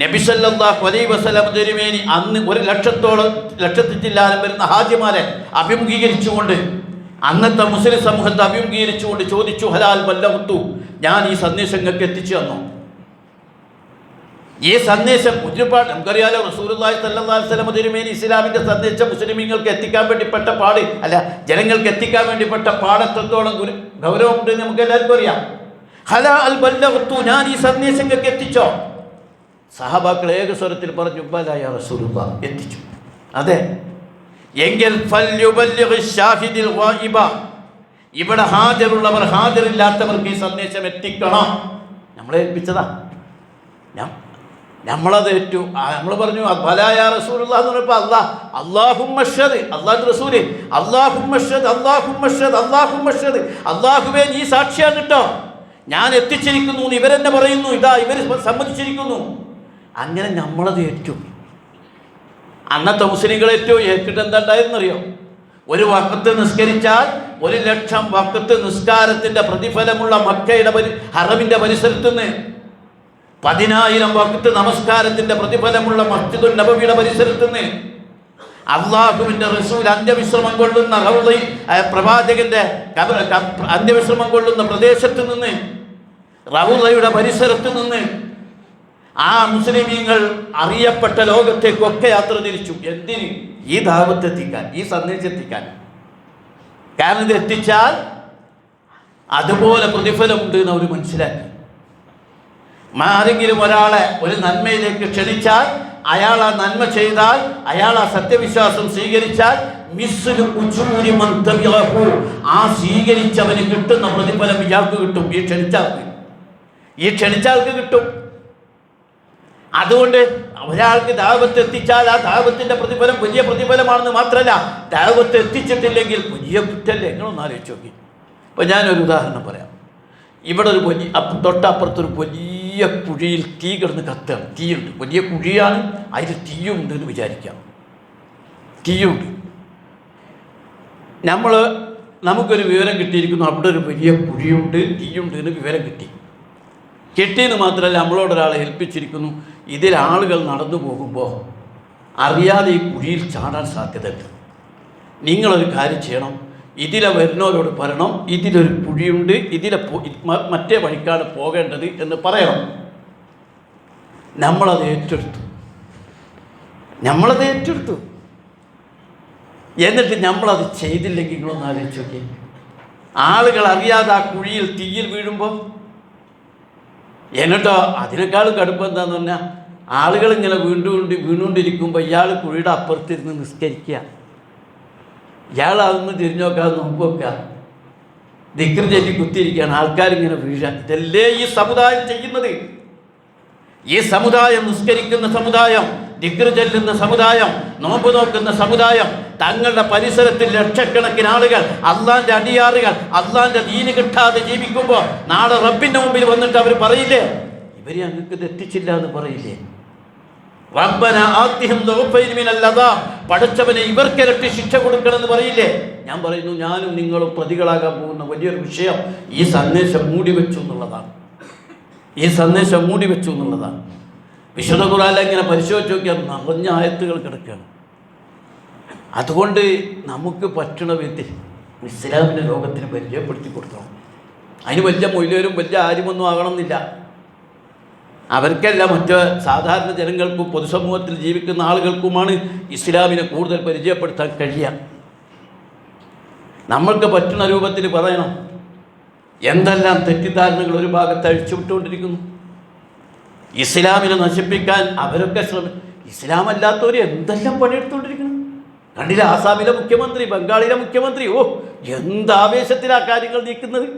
നബി സല്ലല്ലാഹു അലൈഹി വസല്ലം തിരുമേനി അന്ന് 1,00,000 ചില്ലാനം വരുന്ന ഹാജിമാരെ അഭിമുഖീകരിച്ചുകൊണ്ട്, അന്നത്തെ മുസ്ലിം സമൂഹത്തെ അഭിമുഖീകരിച്ചുകൊണ്ട് ചോദിച്ചു, ഹലാൽ ബല്ലഗ്തു, ഞാൻ ഈ സന്ദേശം നിങ്ങൾക്ക് എത്തിച്ചു തന്നു. ഈ സന്ദേശം ഒരുപാട് നമുക്കറിയാലോ. റസൂലുള്ളാഹി സ്വല്ലല്ലാഹു അലൈഹി വസല്ലം തിരുമേനി ഇസ്ലാമിൻ്റെ സന്ദേശം മുസ്ലിമീങ്ങൾക്ക് എത്തിക്കാൻ വേണ്ടിപ്പെട്ട പാട്, ജനങ്ങൾക്ക് എത്തിക്കാൻ വേണ്ടിപ്പെട്ട പാടത്തോളം ഗൗരവമുണ്ട് നമുക്ക് എല്ലാവർക്കും അറിയാം. ഹലാൽ ബല്ലഗ്തു, ഞാൻ ഈ സന്ദേശം നിങ്ങൾക്ക് എത്തിച്ചോ? സഹാബാക്കൾ ഏകസ്വരത്തിൽ പറഞ്ഞു, ബലാ യാ റസൂലുള്ളാഹ്, എത്തിച്ചു. അതെ എങ്കിൽ ഇവിടെ ഹാജരുള്ളവർ ഹാജരില്ലാത്തവർക്ക് ഈ സന്ദേശം എത്തിക്കണം. നമ്മളെ ഏൽപ്പിച്ചതാ, നമ്മളത് ഏറ്റു. നമ്മൾ പറഞ്ഞു ബലാ യാ റസൂലുള്ളാഹ് എന്ന് പറഞ്ഞപ്പോൾ അല്ലാഹുമ്മ അഷ്ഹദ്, അല്ലാഹുവിൻ്റെ റസൂല് അല്ലാഹുമ്മ അഷ്ഹദ്, അല്ലാഹുമ്മ അഷ്ഹദ്, അല്ലാഹുമ്മ അഷ്ഹദ്, അല്ലാഹുവേ നീ സാക്ഷിയാണ് കേട്ടോ, ഞാൻ എത്തിച്ചിരിക്കുന്നു എന്ന് ഇവരെന്നെ പറയുന്നു, ഇതാ ഇവർ സമ്മതിച്ചിരിക്കുന്നു. അങ്ങനെ നമ്മളത് ഏറ്റു. അന്നത്തെ മുസ്ലിങ്ങൾ ഏറ്റവും ഏറ്റിട്ട് എന്താ ഉണ്ടായിരുന്നറിയോ? ഒരു വഖത്ത് നിസ്കരിച്ചാൽ 1,00,000 വഖത്ത് നിസ്കാരത്തിൻ്റെ പ്രതിഫലമുള്ള മക്കയുടെ ഹറമിൻ്റെ പരിസരത്ത് നിന്ന് 10,000 വഖത്ത് നമസ്കാരത്തിൻ്റെ പ്രതിഫലമുള്ള മസ്ജിദുൻ നബവിയുടെ പരിസരത്ത് നിന്ന് അള്ളാഹുവിൻ്റെ റസൂൽ അന്ത്യവിശ്രമം കൊള്ളുന്ന പ്രവാചകന്റെ അന്ത്യവിശ്രമം കൊള്ളുന്ന പ്രദേശത്ത് നിന്ന് റൗളയുടെ പരിസരത്ത് നിന്ന് ആ മുസ്ലിമീങ്ങൾ അറിയപ്പെട്ട ലോകത്തേക്കൊക്കെ യാത്ര തിരിച്ചു. എന്തിന്? ഈ ദാവത്ത് എത്തിക്കാൻ, ഈ സന്ദേശം എത്തിക്കാൻ. കാരണം ഇത് എത്തിച്ചാൽ അതുപോലെ പ്രതിഫലമുണ്ട് എന്ന് അവർ മനസ്സിലാക്കി. ആരെങ്കിലും ഒരാളെ ഒരു നന്മയിലേക്ക് ക്ഷണിച്ചാൽ, അയാൾ ആ നന്മ ചെയ്താൽ, അയാൾ ആ സത്യവിശ്വാസം സ്വീകരിച്ചാൽ ആ സ്വീകരിച്ചവന് കിട്ടുന്ന പ്രതിഫലം ഇയാൾക്ക് കിട്ടും, ഈ ക്ഷണിച്ചാൾക്ക് കിട്ടും. അതുകൊണ്ട് ഒരാൾക്ക് ദാവത്ത് എത്തിച്ചാൽ ആ ദാവത്തിൻ്റെ പ്രതിഫലം വലിയ പ്രതിഫലമാണെന്ന് മാത്രമല്ല, ദാവത്ത് എത്തിച്ചിട്ടില്ലെങ്കിൽ വലിയ കുറ്റല്ലേ. നിങ്ങളൊന്ന് ആലോചിച്ച് നോക്കി. അപ്പോൾ ഞാനൊരു ഉദാഹരണം പറയാം. ഇവിടെ ഒരു വലിയ തൊട്ടപ്പുറത്തൊരു വലിയ കുഴിയിൽ തീ കിടന്ന് കത്തുകയാണ്. തീയുണ്ട്, വലിയ കുഴിയാണ്, അതിൽ തീയുണ്ട് എന്ന് വിചാരിക്കാം. തീയുണ്ട്. നമുക്കൊരു വിവരം കിട്ടിയിരിക്കുന്നു, അവിടെ ഒരു വലിയ കുഴിയുണ്ട്, തീയുണ്ട് എന്ന് വിവരം കിട്ടിയെന്ന് മാത്രമല്ല, നമ്മളോടൊരാളെ ഏൽപ്പിച്ചിരിക്കുന്നു, ഇതിലാളുകൾ നടന്നു പോകുമ്പോൾ അറിയാതെ ഈ കുഴിയിൽ ചാടാൻ സാധ്യതയുണ്ട്. നിങ്ങളൊരു കാര്യം ചെയ്യണം, ഇതിലെ വരുന്നവരോട് പറയണം, ഇതിലൊരു കുഴിയുണ്ട്, ഇതിലെ മറ്റേ വഴിക്കാണ് പോകേണ്ടത് എന്ന് പറയണം. നമ്മളത് ഏറ്റെടുത്തു. എന്നിട്ട് നമ്മളത് ചെയ്തില്ലെങ്കിൽ നിങ്ങളൊന്ന് ആലോചിച്ച് നോക്കി. ആളുകൾ അറിയാതെ ആ കുഴിയിൽ തീയിൽ വീഴുമ്പോൾ എന്നിട്ടോ അതിനേക്കാൾ കടുപ്പം എന്താന്ന് പറഞ്ഞാൽ, ആളുകൾ ഇങ്ങനെ വീണ്ടുകൊണ്ടിരിക്കുമ്പോൾ ഇയാൾ കുഴിയുടെ അപ്പുറത്തിരുന്ന് നിസ്കരിക്കുക, ഇയാൾ അതൊന്ന് തിരിഞ്ഞു നോക്കാതെ നോക്കി വെക്കുക, ദിക്ർ ചൊല്ലി കുത്തിയിരിക്കുകയാണ്, ആൾക്കാരിങ്ങനെ വീഴാൻ. ഇതല്ലേ ഈ സമുദായം ചെയ്യുന്നത്? ഈ സമുദായം നിസ്കരിക്കുന്ന സമുദായം, ദിക്ർ ചൊല്ലുന്ന സമുദായം, നോമ്പ് നോക്കുന്ന സമുദായം, തങ്ങളുടെ പരിസരത്തിൽ ലക്ഷക്കണക്കിന് ആളുകൾ അള്ളാന്റെ അടിയാറുകൾ അള്ളാന്റെ ദീന് കിട്ടാതെ ജീവിക്കുമ്പോൾ നാളെ റബ്ബിന്റെ മുമ്പിൽ വന്നിട്ട് അവർ പറയില്ലേ, ഇവരെ അങ്ങക്ക് ഇത് എത്തിച്ചില്ല എന്ന് പറയില്ലേ? റബ്ബന ആതിഹിം ദുഅഫൈൻ മിനൽ അദാബ്, പടച്ചവനെ ഇവർക്ക് ഇരട്ടി ശിക്ഷ കൊടുക്കണമെന്ന് പറയില്ലേ? ഞാൻ പറയുന്നു, ഞാനും നിങ്ങളും പ്രതികളാകാൻ പോകുന്ന വലിയൊരു വിഷയം ഈ സന്ദേശം മൂടിവെച്ചു എന്നുള്ളതാണ്. വിശുദ്ധ ഖുർആനിൽ ഇങ്ങനെ പരിശോധിച്ച് നോക്കിയാൽ നിറഞ്ഞ ആയത്തുകൾ കിടക്കുകയാണ്. അതുകൊണ്ട് നമുക്ക് പറ്റണ വിധത്തിൽ ഇസ്ലാമിൻ്റെ ലോകത്തിന് പരിചയപ്പെടുത്തി കൊടുക്കണം. അതിന് വലിയ മൊയിലേരും വലിയ ആരുമൊന്നും ആകണമെന്നില്ല. അവർക്കല്ല, മറ്റ് സാധാരണ ജനങ്ങൾക്കും പൊതുസമൂഹത്തിൽ ജീവിക്കുന്ന ആളുകൾക്കുമാണ് ഇസ്ലാമിനെ കൂടുതൽ പരിചയപ്പെടുത്താൻ കഴിയുക. നമ്മൾക്ക് പറ്റുന്ന രൂപത്തിൽ പറയണം. എന്തെല്ലാം തെറ്റിദ്ധാരണകൾ ഒരു ഭാഗത്ത് അഴിച്ചുവിട്ടുകൊണ്ടിരിക്കുന്നു. ഇസ്ലാമിനെ നശിപ്പിക്കാൻ അവരൊക്കെ ഇസ്ലാം അല്ലാത്തവർ എന്തെല്ലാം പണിയെടുത്തുകൊണ്ടിരിക്കുന്നു. കണ്ടില്ല, ആസാമിലെ മുഖ്യമന്ത്രി, ബംഗാളിലെ മുഖ്യമന്ത്രി, എന്താവേശത്തിലാ കാര്യങ്ങൾ നീക്കുന്നത്.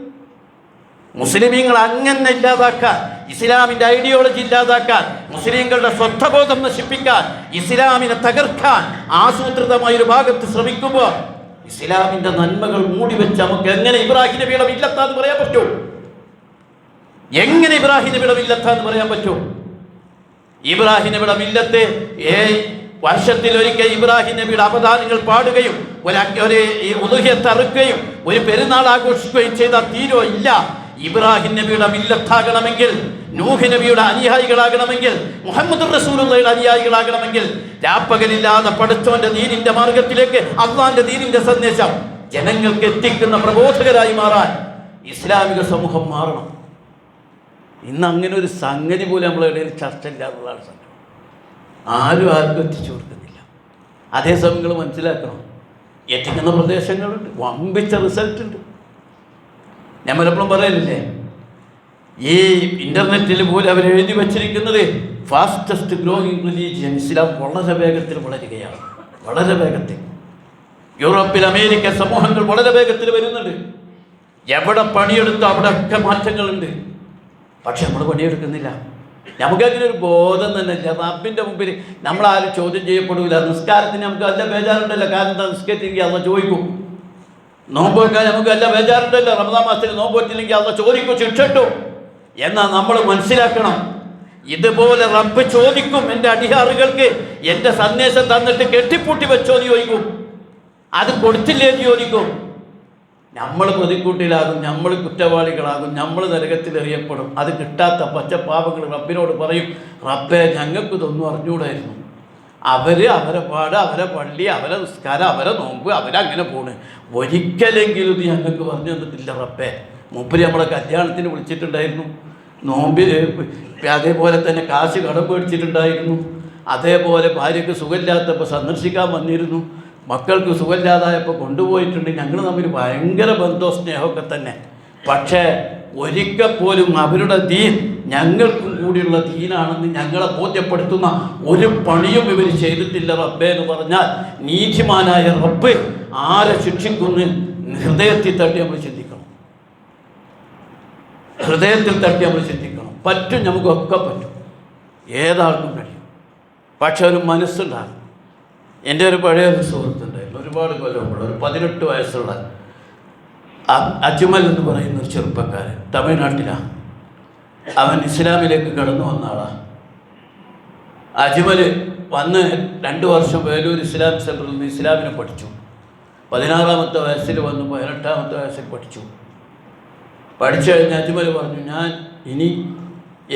മുസ്ലിമീങ്ങൾ അങ്ങനെ ഇല്ലാതാക്കാൻ, ഇസ്ലാമിൻ്റെ ഐഡിയോളജി ഇല്ലാതാക്കാൻ, മുസ്ലിങ്ങളുടെ സ്വത്വബോധം നശിപ്പിക്കാൻ, ഇസ്ലാമിനെ തകർക്കാൻ ആസൂത്രിതമായൊരു ഭാഗത്ത് ശ്രമിക്കുമ്പോൾ ഇസ്ലാമിൻ്റെ നന്മകൾ മൂടിവെച്ച് നമുക്ക് എങ്ങനെ ഇബ്രാഹിം നബിയുടെ മില്ലത്താന്ന് പറയാൻ പറ്റൂ? ഇബ്രാഹിം നബിയുടെ മില്ലത്ത് വർഷത്തിലൊരിക്കൽ ഇബ്രാഹിം നബിയുടെ അവദാനങ്ങൾ പാടുകയും ഒരു ഉദുഹിയത്ത് അറുക്കുകയും ഒരു പെരുന്നാൾ ആഘോഷിക്കുകയും ചെയ്താൽ തീരോ ഇല്ല. ഇബ്രാഹിം നബിയുടെ മില്ലത്താകണമെങ്കിൽ, നൂഹ് നബിയുടെ അനുയായികളാകണമെങ്കിൽ, മുഹമ്മദ് റസൂലുള്ളാഹിയുടെ അനുയായികളാകണമെങ്കിൽ രാപ്പകലില്ലാതെ പടച്ചവന്റെ ദീനിന്റെ മാർഗത്തിലേക്ക് അള്ളാന്റെ ദീനിന്റെ സന്ദേശം ജനങ്ങൾക്ക് എത്തിക്കുന്ന പ്രബോധകരായി മാറാൻ ഇസ്ലാമിക സമൂഹം മാറണം. ഇന്ന് അങ്ങനെ ഒരു സംഗതി പോലും നമ്മളെ ഇടയിൽ ചർച്ച ഇല്ലാതുള്ളതാണ് സംഭവം. ആരും എത്തിച്ചു കൊടുക്കുന്നില്ല. അതേസമയം നിങ്ങൾ മനസ്സിലാക്കണം, എത്തിക്കുന്ന പ്രദേശങ്ങളുണ്ട്, വമ്പിച്ച റിസൾട്ട് ഉണ്ട്. ഞാൻ പലപ്പോഴും പറയലില്ലേ, ഈ ഇന്റർനെറ്റിൽ പോലും അവർ എഴുതി വച്ചിരിക്കുന്നത് ഫാസ്റ്റസ്റ്റ് ഗ്രോയിങ് റിലീജിയൻ, ഇസ്ലാം വളരെ വേഗത്തിൽ വളരുകയാണ്, വളരെ വേഗത്തിൽ. യൂറോപ്പിൽ അമേരിക്ക സമൂഹങ്ങൾ വളരെ വേഗത്തിൽ വരുന്നുണ്ട്. എവിടെ പണിയെടുത്തോ അവിടെയൊക്കെ മാറ്റങ്ങളുണ്ട്. പക്ഷെ നമ്മൾ പണിയെടുക്കുന്നില്ല. നമുക്കങ്ങനെ ഒരു ബോധം തന്നെ ഇല്ല. റബ്ബിൻ്റെ മുമ്പിൽ നമ്മളാരും ചോദ്യം ചെയ്യപ്പെടില്ല. നിസ്കാരത്തിന് നമുക്ക് നല്ല ബേജാറുണ്ടല്ലോ. കാരണം എന്താ, നിസ്കരിച്ചെങ്കിൽ അള്ള ചോദിക്കും. നോമ്പ് വെക്കാൻ നമുക്ക് എല്ലാം ബേജാറുണ്ടല്ലോ. റമദാൻ മാസത്തിൽ നോമ്പ് വെച്ചില്ലെങ്കിൽ അള്ള ചോദിക്കും, ശിക്ഷട്ടു. എന്നാൽ നമ്മൾ മനസ്സിലാക്കണം, ഇതുപോലെ റബ്ബ് ചോദിക്കും, എൻ്റെ അടിയാറുകൾക്ക് എൻ്റെ സന്ദേശം തന്നിട്ട് കെട്ടിപ്പൂട്ടി വെച്ചോ എന്ന് ചോദിക്കും. അത് കൊടുത്തില്ലേ എന്ന് ചോദിക്കും. നമ്മൾ പ്രതിക്കൂട്ടിലാകും, നമ്മൾ കുറ്റവാളികളാകും, നമ്മൾ നരകത്തിൽ എറിയപ്പെടും. അത് കിട്ടാത്ത പച്ചപ്പാപങ്ങൾ റബ്ബിനോട് പറയും, റബ്ബേ ഞങ്ങൾക്ക് ഇതൊന്നും അറിഞ്ഞുകൂടായിരുന്നു. അവരെ പാട്, അവരെ പള്ളി, അവരെ നിസ്കാരം, അവരെ നോമ്പ്, അവരങ്ങനെ പോണ്. ഒരിക്കലെങ്കിലും ഇത് ഞങ്ങൾക്ക് പറഞ്ഞു തന്നിട്ടില്ല റബ്ബേ. മൂപ്പര് നമ്മളെ കല്യാണത്തിന് വിളിച്ചിട്ടുണ്ടായിരുന്നു, നോമ്പിൽ അതേപോലെ തന്നെ കാശ് കടം പേടിച്ചിട്ടുണ്ടായിരുന്നു, അതേപോലെ ഭാര്യയ്ക്ക് സുഖമില്ലാത്തപ്പോൾ സന്ദർശിക്കാൻ വന്നിരുന്നു, മക്കൾക്ക് സുഖമില്ലാതായപ്പോൾ കൊണ്ടുപോയിട്ടുണ്ട്. ഞങ്ങൾ തമ്മിൽ ഭയങ്കര ബന്ധവും സ്നേഹമൊക്കെ തന്നെ. പക്ഷേ ഒരിക്കൽ പോലും അവരുടെ ദീൻ ഞങ്ങൾക്കും കൂടിയുള്ള ദീനാണെന്ന് ഞങ്ങളെ ബോധ്യപ്പെടുത്തുന്ന ഒരു പണിയും ഇവർ ചെയ്തിട്ടില്ല റബ്ബേ എന്ന് പറഞ്ഞാൽ, നീതിമാനായ റബ്ബ് ആരെ ശിക്ഷിക്കുന്നു? ഹൃദയത്തിൽ തട്ടി നമ്മൾ ചിന്തിക്കണം. ഹൃദയത്തിൽ തട്ടി നമ്മൾ ചിന്തിക്കണം. പറ്റും, നമുക്കൊക്കെ പറ്റും, ഏതാൾക്കും കഴിയും. പക്ഷെ ഒരു മനസ്സുണ്ടാകും. എൻ്റെ ഒരു പഴയൊരു സുഹൃത്തുണ്ടായിരുന്നു, ഒരുപാട് കൊല്ലമുള്ള ഒരു 18 വയസ്സുള്ള അജ്മൽ എന്ന് പറയുന്ന ഒരു ചെറുപ്പക്കാരൻ, തമിഴ്നാട്ടിലാണ്. അവൻ ഇസ്ലാമിലേക്ക് കടന്നു വന്ന ആളാണ്. അജ്മൽ വന്ന് 2 വർഷം വേലൂർ ഇസ്ലാം സെൻറ്ററിൽ നിന്ന് ഇസ്ലാമിനെ പഠിച്ചു. 16-ാമത്തെ വയസ്സിൽ വന്നു, 18-ാമത്തെ വയസ്സിൽ പഠിച്ചു. പഠിച്ചു കഴിഞ്ഞ് അജ്മൽ പറഞ്ഞു, ഞാൻ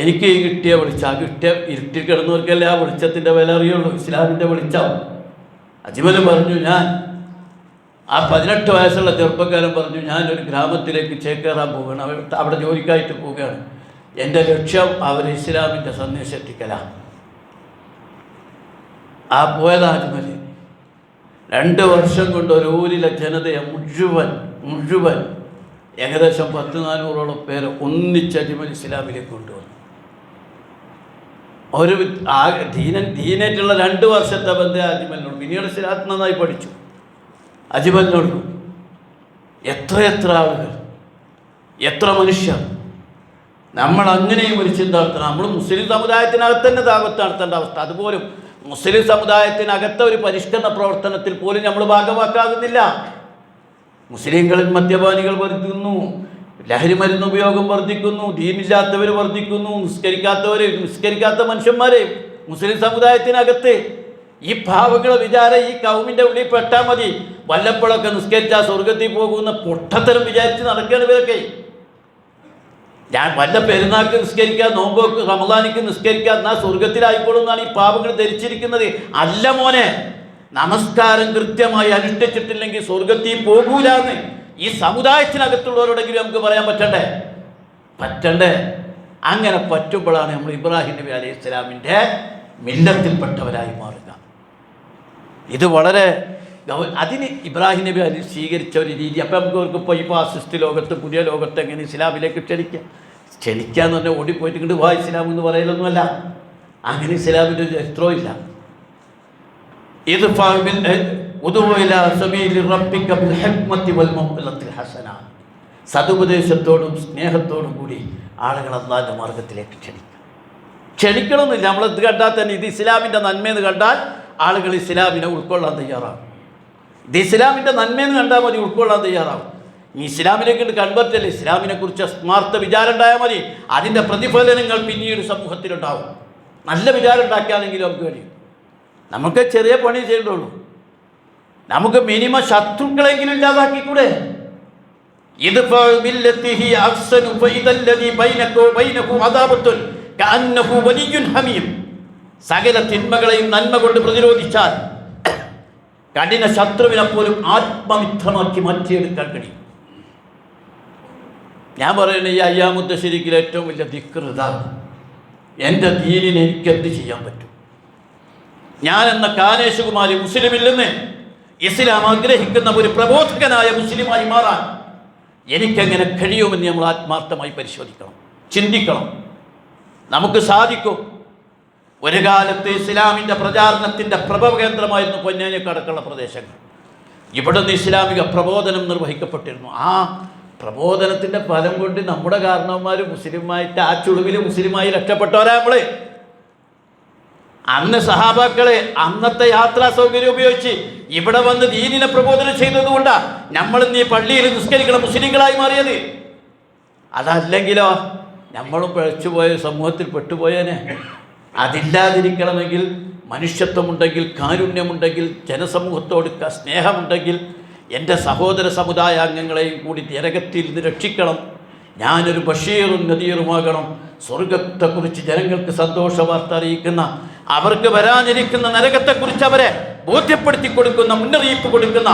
എനിക്ക് ഈ കിട്ടിയ വെളിച്ചം, കിട്ടിയ ഇരുട്ടിൽ കിടന്നവർക്കല്ലേ ആ വെളിച്ചത്തിൻ്റെ വില അറിയുള്ളൂ, ഇസ്ലാമിൻ്റെ വെളിച്ചം. അജ്മൽ പറഞ്ഞു, ഞാൻ ആ 18 വയസ്സുള്ള ചെറുപ്പക്കാരൻ പറഞ്ഞു, ഞാനൊരു ഗ്രാമത്തിലേക്ക് ചേക്കേറാൻ പോവുകയാണ്, അവിടെ ജോലിക്കായിട്ട് പോവുകയാണ്. എൻ്റെ ലക്ഷ്യം അവർ ഇസ്ലാമിൻ്റെ സന്ദേശം എത്തിക്കലാണ്. ആ പോയത് അജ്മൽ 2 വർഷം കൊണ്ട് ഒരു ഊരിലെ ജനതയെ മുഴുവൻ ഏകദേശം 100-400ഓളം പേരെ ഒന്നിച്ച് അജ്മൽ ഇസ്ലാമിലേക്ക് കൊണ്ടുവന്നു. ഒരു ദീനായിട്ടുള്ള 2 വർഷത്തെ ബന്ധം അജ്മലിനോട്. പിന്നീട് ഇസ്ലാത്ത് നന്നായി പഠിച്ചു. അജ്മലിനോട് എത്ര ആളുകൾ, എത്ര മനുഷ്യർ. നമ്മൾ അങ്ങനെയും ഒരു ചിന്ത നടത്തണം. നമ്മൾ മുസ്ലിം സമുദായത്തിനകത്ത് തന്നെ ദാവത്ത് നടത്തേണ്ട അവസ്ഥ. അതുപോലും മുസ്ലിം സമുദായത്തിനകത്തെ ഒരു പരിഷ്കരണ പ്രവർത്തനത്തിൽ പോലും നമ്മൾ ഭാഗമാക്കാകുന്നില്ല. മുസ്ലിങ്ങളിൽ മദ്യപാനികൾ വർദ്ധിക്കുന്നു, ലഹരി മരുന്ന് ഉപയോഗം വർദ്ധിക്കുന്നു, ദീനില്ലാത്തവർ വർദ്ധിക്കുന്നു, നിസ്കരിക്കാത്ത മനുഷ്യന്മാരെ മുസ്ലിം സമുദായത്തിനകത്ത്. ഈ പാവങ്ങളെ വിചാരം ഈ കൗമിൻ്റെ ഉള്ളിൽ പെട്ടാൽ മതി, വല്ലപ്പോഴൊക്കെ നിസ്കരിച്ചാൽ സ്വർഗത്തിൽ പോകുന്ന പൊട്ടത്തരം വിചാരിച്ച് നടക്കുകയാണ് ഇവരൊക്കെ. ഞാൻ വല്ല പെരുന്നാൾക്ക് നിസ്കരിക്കുക, നോമ്പൊക്കെ റമദാനിക്ക് നിസ്കരിക്കുക, എന്നാൽ സ്വർഗത്തിലായിക്കോളും എന്നാണ് ഈ പാവങ്ങൾ ധരിച്ചിരിക്കുന്നത്. അല്ല മോനെ, നമസ്കാരം കൃത്യമായി അനുഷ്ഠിച്ചിട്ടില്ലെങ്കിൽ സ്വർഗത്തിൽ പോകൂലെന്ന് ഈ സമുദായത്തിനകത്തുള്ളവരോടെങ്കിലും നമുക്ക് പറയാൻ പറ്റണ്ടേ? അങ്ങനെ പറ്റുമ്പോഴാണ് നമ്മൾ ഇബ്രാഹിം നബി അലൈഹി ഇസ്ലാമിൻ്റെ മില്ലത്തിൽപ്പെട്ടവരായി മാറുക. ഇത് വളരെ അതിന് ഇബ്രാഹിം നബി അലി സ്വീകരിച്ച ഒരു രീതി. അപ്പം നമുക്ക് ഓർക്കിപ്പോൾ ഈ ഫാസിസ്റ്റ് ലോകത്ത്, പുതിയ ലോകത്ത് എങ്ങനെ ഇസ്ലാമിലേക്ക് ക്ഷണിക്കാന്ന് പറഞ്ഞാൽ ഓടിപ്പോയിട്ട് ഇങ്ങോട്ട് വാ ഇസ്ലാം എന്ന് പറയലൊന്നുമല്ല. അങ്ങനെ ഇസ്ലാമിൻ്റെ ചരിത്രവും ഇല്ല. ഇത് സതുപദേശത്തോടും സ്നേഹത്തോടും കൂടി ആളുകൾ അല്ലാഹുവിൻ്റെ മാർഗത്തിലേക്ക് ക്ഷണിക്കണമെന്നില്ല. നമ്മളത് കണ്ടാൽ തന്നെ ഇത് ഇസ്ലാമിൻ്റെ നന്മയെന്ന് കണ്ടാൽ ആളുകൾ ഇസ്ലാമിനെ ഉൾക്കൊള്ളാൻ തയ്യാറാവും. ഇത് ഇസ്ലാമിൻ്റെ നന്മയെന്ന് കണ്ടാൽ മതി, ഉൾക്കൊള്ളാൻ തയ്യാറാവും. ഈ ഇസ്ലാമിലേക്ക് കൺവെർട്ട് അല്ലേ, ഇസ്ലാമിനെ കുറിച്ച് സ്മാർത്ഥ വിചാരം ഉണ്ടായാൽ മതി. അതിൻ്റെ പ്രതിഫലനങ്ങൾ പിന്നീട് സമൂഹത്തിലുണ്ടാവും. നല്ല വിചാരം ഉണ്ടാക്കിയാണെങ്കിലും നമുക്ക് കഴിയും. നമുക്ക് ചെറിയ പണി ചെയ്യേണ്ടുള്ളൂ. നമുക്ക് മിനിമം ശത്രുക്കളെങ്കിലും ഇല്ലാതാക്കിക്കൂടെ? ഇത് സകല തിന്മകളെയും നന്മ കൊണ്ട് പ്രതിരോധിച്ചാൽ കഠിന ശത്രുവിനെ പോലും ആത്മമിത്രമാക്കി മാറ്റിയെടുക്കാൻ കഴിയും. ഞാൻ പറയുന്നത് ഈ അയ്യാമുത്ത ശരിക്കിൽ ഏറ്റവും വലിയ ദിക്ർ ഇതാണ്. എൻ്റെ ദീനിന് എനിക്കെന്ത് ചെയ്യാൻ പറ്റും? ഞാൻ എന്ന കാനേശകുമാരി മുസ്ലിമിൽ നിന്ന് ഇസ്ലാം ആഗ്രഹിക്കുന്ന ഒരു പ്രബോധകനായ മുസ്ലിമായി മാറാൻ എനിക്കെങ്ങനെ കഴിയുമെന്ന് നമ്മൾ ആത്മാർത്ഥമായി പരിശോധിക്കണം, ചിന്തിക്കണം. നമുക്ക് സാധിക്കും. ഒരു കാലത്ത് ഇസ്ലാമിൻ്റെ പ്രചാരണത്തിൻ്റെ പ്രഭവകേന്ദ്രമായിരുന്നു പൊന്നാനിക്കടക്കുള്ള പ്രദേശങ്ങൾ. ഇവിടെ നിന്ന് ഇസ്ലാമിക പ്രബോധനം നിർവഹിക്കപ്പെട്ടിരുന്നു. ആ പ്രബോധനത്തിൻ്റെ ഫലം കൊണ്ട് നമ്മുടെ കാരണവന്മാർ മുസ്ലിമായിട്ട് ആ ചുളിവിൽ മുസ്ലിമായി രക്ഷപ്പെട്ടവരാ നമ്മൾ. അന്ന് സഹാബാക്കളെ അന്നത്തെ യാത്രാ സൗകര്യം ഉപയോഗിച്ച് ഇവിടെ വന്ന് ദീനിനെ പ്രബോധനം ചെയ്തതുകൊണ്ടാണ് നമ്മൾ ഇന്ന് ഈ പള്ളിയിൽ നിസ്കരിക്കുന്ന മുസ്ലിങ്ങളായി മാറിയത്. അതല്ലെങ്കിലോ നമ്മളും പിഴച്ചുപോയ സമൂഹത്തിൽ പെട്ടുപോയേനെ. അതില്ലാതിരിക്കണമെങ്കിൽ മനുഷ്യത്വമുണ്ടെങ്കിൽ, കാരുണ്യമുണ്ടെങ്കിൽ, ജനസമൂഹത്തോട് സ്നേഹമുണ്ടെങ്കിൽ എൻ്റെ സഹോദര സമുദായ അംഗങ്ങളെയും കൂടി നരകത്തിൽ നിന്ന് രക്ഷിക്കണം. ഞാനൊരു ബഷീറും നദീറുമാകണം. സ്വർഗത്തെക്കുറിച്ച് ജനങ്ങൾക്ക് സന്തോഷ വാർത്ത അറിയിക്കുന്ന, അവർക്ക് വരാനിരിക്കുന്ന നരകത്തെക്കുറിച്ച് അവരെ ബോധ്യപ്പെടുത്തി കൊടുക്കുന്ന, മുന്നറിയിപ്പ് കൊടുക്കുന്ന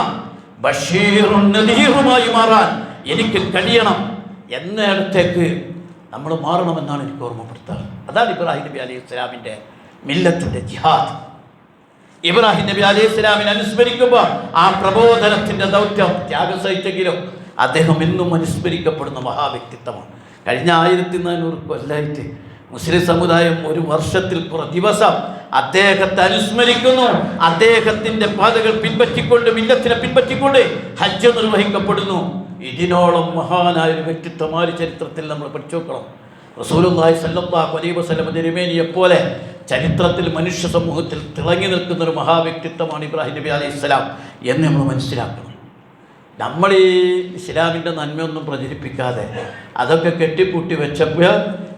ബഷീറും നദീറുമായി മാറാൻ എനിക്ക് കഴിയണം എന്നിടത്തേക്ക് നമ്മൾ മാറണമെന്നാണ് എനിക്ക് ഓർമ്മപ്പെടുത്താറ്. അതാണ് ഇബ്രാഹിം നബി അലൈഹി സ്വലാമിൻ്റെ മില്ലത്തിൻ്റെ ജിഹാദ്. ഇബ്രാഹിം നബി അലൈഹി സ്വലാമിനെ അനുസ്മരിക്കുമ്പോൾ ആ പ്രബോധനത്തിൻ്റെ ദൗത്യം ത്യാഗം സഹിച്ചെങ്കിലും അദ്ദേഹം എന്നും അനുസ്മരിക്കപ്പെടുന്ന മഹാവ്യക്തിത്വമാണ്. കഴിഞ്ഞ 1400 കൊല്ലമായിട്ട് മുസ്ലിം സമുദായം ഒരു വർഷത്തിൽ ദിവസം അദ്ദേഹത്തെ അനുസ്മരിക്കുന്നു. അദ്ദേഹത്തിൻ്റെ പാതകൾ പിൻപറ്റിക്കൊണ്ട്, മില്ലത്തിനെ പിൻപറ്റിക്കൊണ്ട് ഹജ്ജ് നിർവഹിക്കപ്പെടുന്നു. ഇതിനോളം മഹാനായ ഒരു വ്യക്തിത്വമായ ചരിത്രത്തിൽ നമ്മൾ പഠിച്ചു നോക്കണം. റസൂലുള്ളാഹി സ്വല്ലല്ലാഹു അലൈഹി വസല്ലം തിരുമേനിയെപ്പോലെ ചരിത്രത്തിൽ മനുഷ്യ സമൂഹത്തിൽ തിളങ്ങി നിൽക്കുന്ന ഒരു മഹാവ്യക്തിത്വമാണ് ഇബ്രാഹിം നബി അലൈഹി സ്വലാം എന്ന് നമ്മൾ മനസ്സിലാക്കണം. നമ്മൾ ഈ ഇസ്ലാമിൻ്റെ നന്മയൊന്നും പ്രചരിപ്പിക്കാതെ അതൊക്കെ കെട്ടിപ്പൂട്ടി വെച്ചപ്പോൾ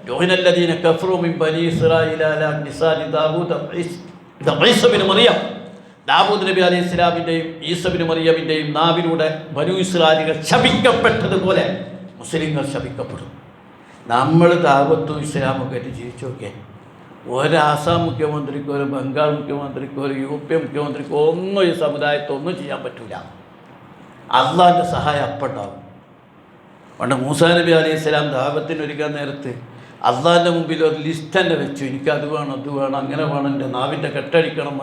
യോഹനല്ലദീന കഫറൂ മിൻ ബനീ ഇസ്രായീല അലാ നിസാനി ദാവൂദ ഈസ ബിൻ മറിയം, ദാവൂദ് നബി അലൈഹി സ്വലാമിൻ്റെയും ഈസ ബിൻ മറിയമിൻ്റെയും നാവിലൂടെ ബനൂ ഇസ്രായേലികൾ ശപിക്കപ്പെട്ടതുപോലെ മുസ്ലിങ്ങൾ ശപിക്കപ്പെടും. നമ്മൾ ദാവത്തും ഇസ്ലാമൊക്കെ ആയിട്ട് ജീവിച്ചു നോക്കിയാൽ ഒരു ആസാം മുഖ്യമന്ത്രിക്കോ, ഒരു ബംഗാൾ മുഖ്യമന്ത്രിക്കോ, ഒരു UP മുഖ്യമന്ത്രിക്കോ ഒന്നും ഈ സമുദായത്തെ ഒന്നും ചെയ്യാൻ പറ്റില്ല. അള്ളാഹിൻ്റെ സഹായം അപ്പം ഉണ്ടാവും. പണ്ട് മൂസാ നബി അലൈഹി സ്വലാം ദാവത്തിന് ഒരുക്കാൻ നേരത്ത് അള്ളാഹിൻ്റെ മുമ്പിൽ ഒരു ലിസ്റ്റ് തന്നെ വെച്ചു. എനിക്കത് വേണം, അത് വേണം, അങ്ങനെ വേണം, എൻ്റെ നാവിൻ്റെ കെട്ടടിക്കണം.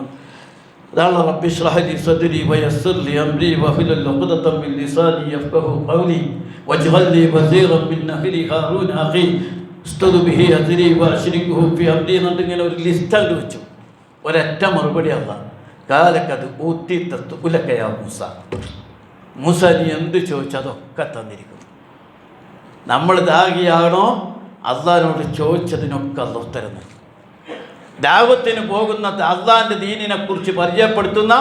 അതാണ് റബ്ബി ഇശ്റഹ് ലി സദ്രി വയസ്സിർ ലി അംരി വഹ്ലുൽ ഉഖ്ദതം മിൻ ലിസാനി യഫ്ഖഹു ഖൗലി വജ്അൽ ലി വസീറൻ മിൻ അഹ്ലി ഹാറൂൻ അഖി ഉസ്തദ് ബിഹി അദ്രി വഅശ്രികുഹു ഫി അംരി എന്നിങ്ങനെ ഒരു ലിസ്റ്റ് അങ്ങ് വെച്ചു. ഒരൊറ്റ മറുപടി അള്ളാഹ് കാലക്കത് ഊത്തി തത്തുലക്കയാ മൂസ. മൂസ നീ എന്ത് ചോദിച്ചതൊക്കെ തന്നിരിക്കുന്നു. നമ്മൾ ദാഹിയാണോ അള്ളാഹിനോട് ചോദിച്ചതിനൊക്കെ അള്ളാഹ് ഉത്തരം നൽകും. ദാവത്തിന് പോകുന്ന അള്ളാഹിൻ്റെ ദീനിനെക്കുറിച്ച് പരിചയപ്പെടുത്തുന്ന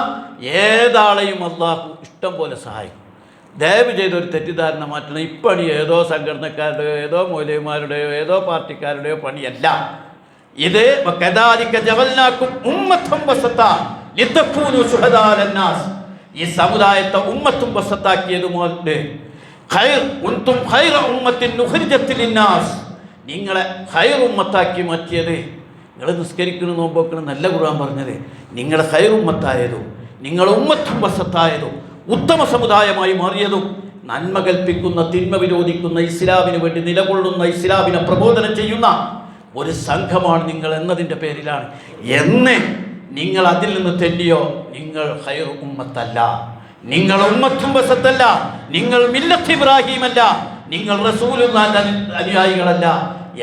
ഏതാളെയും അള്ളാഹു ഇഷ്ടം പോലെ സഹായിക്കും. ദയവ് ചെയ്തൊരു തെറ്റിദ്ധാരണ മാറ്റണം. ഈ പണി ഏതോ സംഘടനക്കാരുടെയോ ഏതോ മൗലവിമാരുടെയോ ഏതോ പാർട്ടിക്കാരുടെയോ പണിയല്ല. ഇത് കദാലിക ജഅൽനാകും ഉമ്മത്തൻ വസത്താ ലിതകൂനു ശുഹദാ അലന്നാസ്. ഈ സമുദായത്തെ ഉമ്മത്തും വസത്താക്കിയതുപോലെ ഖൈർ കുൻതും ഖൈറ ഉമ്മത്തിൻ ഉഖ്രിജത് ലിന്നാസ്, നിങ്ങളെ ഖൈർ ഉമ്മത്താക്കി മാറ്റിയത്. നിങ്ങൾ നിസ്കരിക്കണം, നോമ്പൊക്കണം, നല്ല ഖുർആൻ പറഞ്ഞത് നിങ്ങളെ ഖൈർ ഉമ്മത്തായതും നിങ്ങളെ ഉമ്മത്തും വസത്തായതും ഉത്തമ സമുദായമായി മാറിയതും നന്മ കൽപ്പിക്കുന്ന, തിന്മ വിരോധിക്കുന്ന, ഇസ്ലാമിന് വേണ്ടി നിലകൊള്ളുന്ന, ഇസ്ലാമിനെ പ്രബോധനം ചെയ്യുന്ന ഒരു സംഘമാണ് നിങ്ങൾ എന്നതിൻ്റെ പേരിലാണ്. എന്ന് നിങ്ങൾ അതിൽ നിന്ന് തെന്നിയോ നിങ്ങൾ ഖൈർ ഉമ്മത്തല്ല, നിങ്ങൾ ഉമ്മത്തും വസത്തല്ല, നിങ്ങൾ മില്ലത്ത് ഇബ്രാഹിമല്ല, നിങ്ങൾ റസൂലുള്ളാഹിന്റെ അനുയായികളല്ല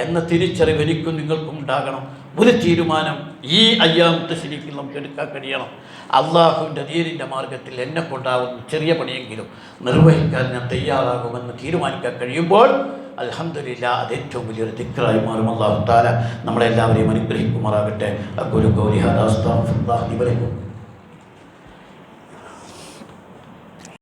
എന്ന തിരിച്ചറിവ് എനിക്കും നിങ്ങൾക്കും ഉണ്ടാകണം. ഒരു തീരുമാനം ഈ അയ്യാമത്തെ ശരിക്കും നമുക്ക് എടുക്കാൻ കഴിയണം. അള്ളാഹുവിൻ്റെ ദീനിൻ്റെ മാർഗത്തിൽ എന്നെ കൊണ്ടാകുന്ന ചെറിയ പണിയെങ്കിലും നിർവഹിക്കാൻ ഞാൻ തയ്യാറാകുമെന്ന് തീരുമാനിക്കാൻ കഴിയുമ്പോൾ അൽഹംദുലില്ലാഹ് അത് ഏറ്റവും വലിയൊരു ദിക്റായി മാറും. അല്ലാഹു തആല നമ്മളെല്ലാവരെയും അനുഗ്രഹിക്കുമാറാകട്ടെ. അഖൂലു ഖൗലി ഹാദാ അസ്തഗ്ഫിറുല്ലാഹ് ലി വലക്കും.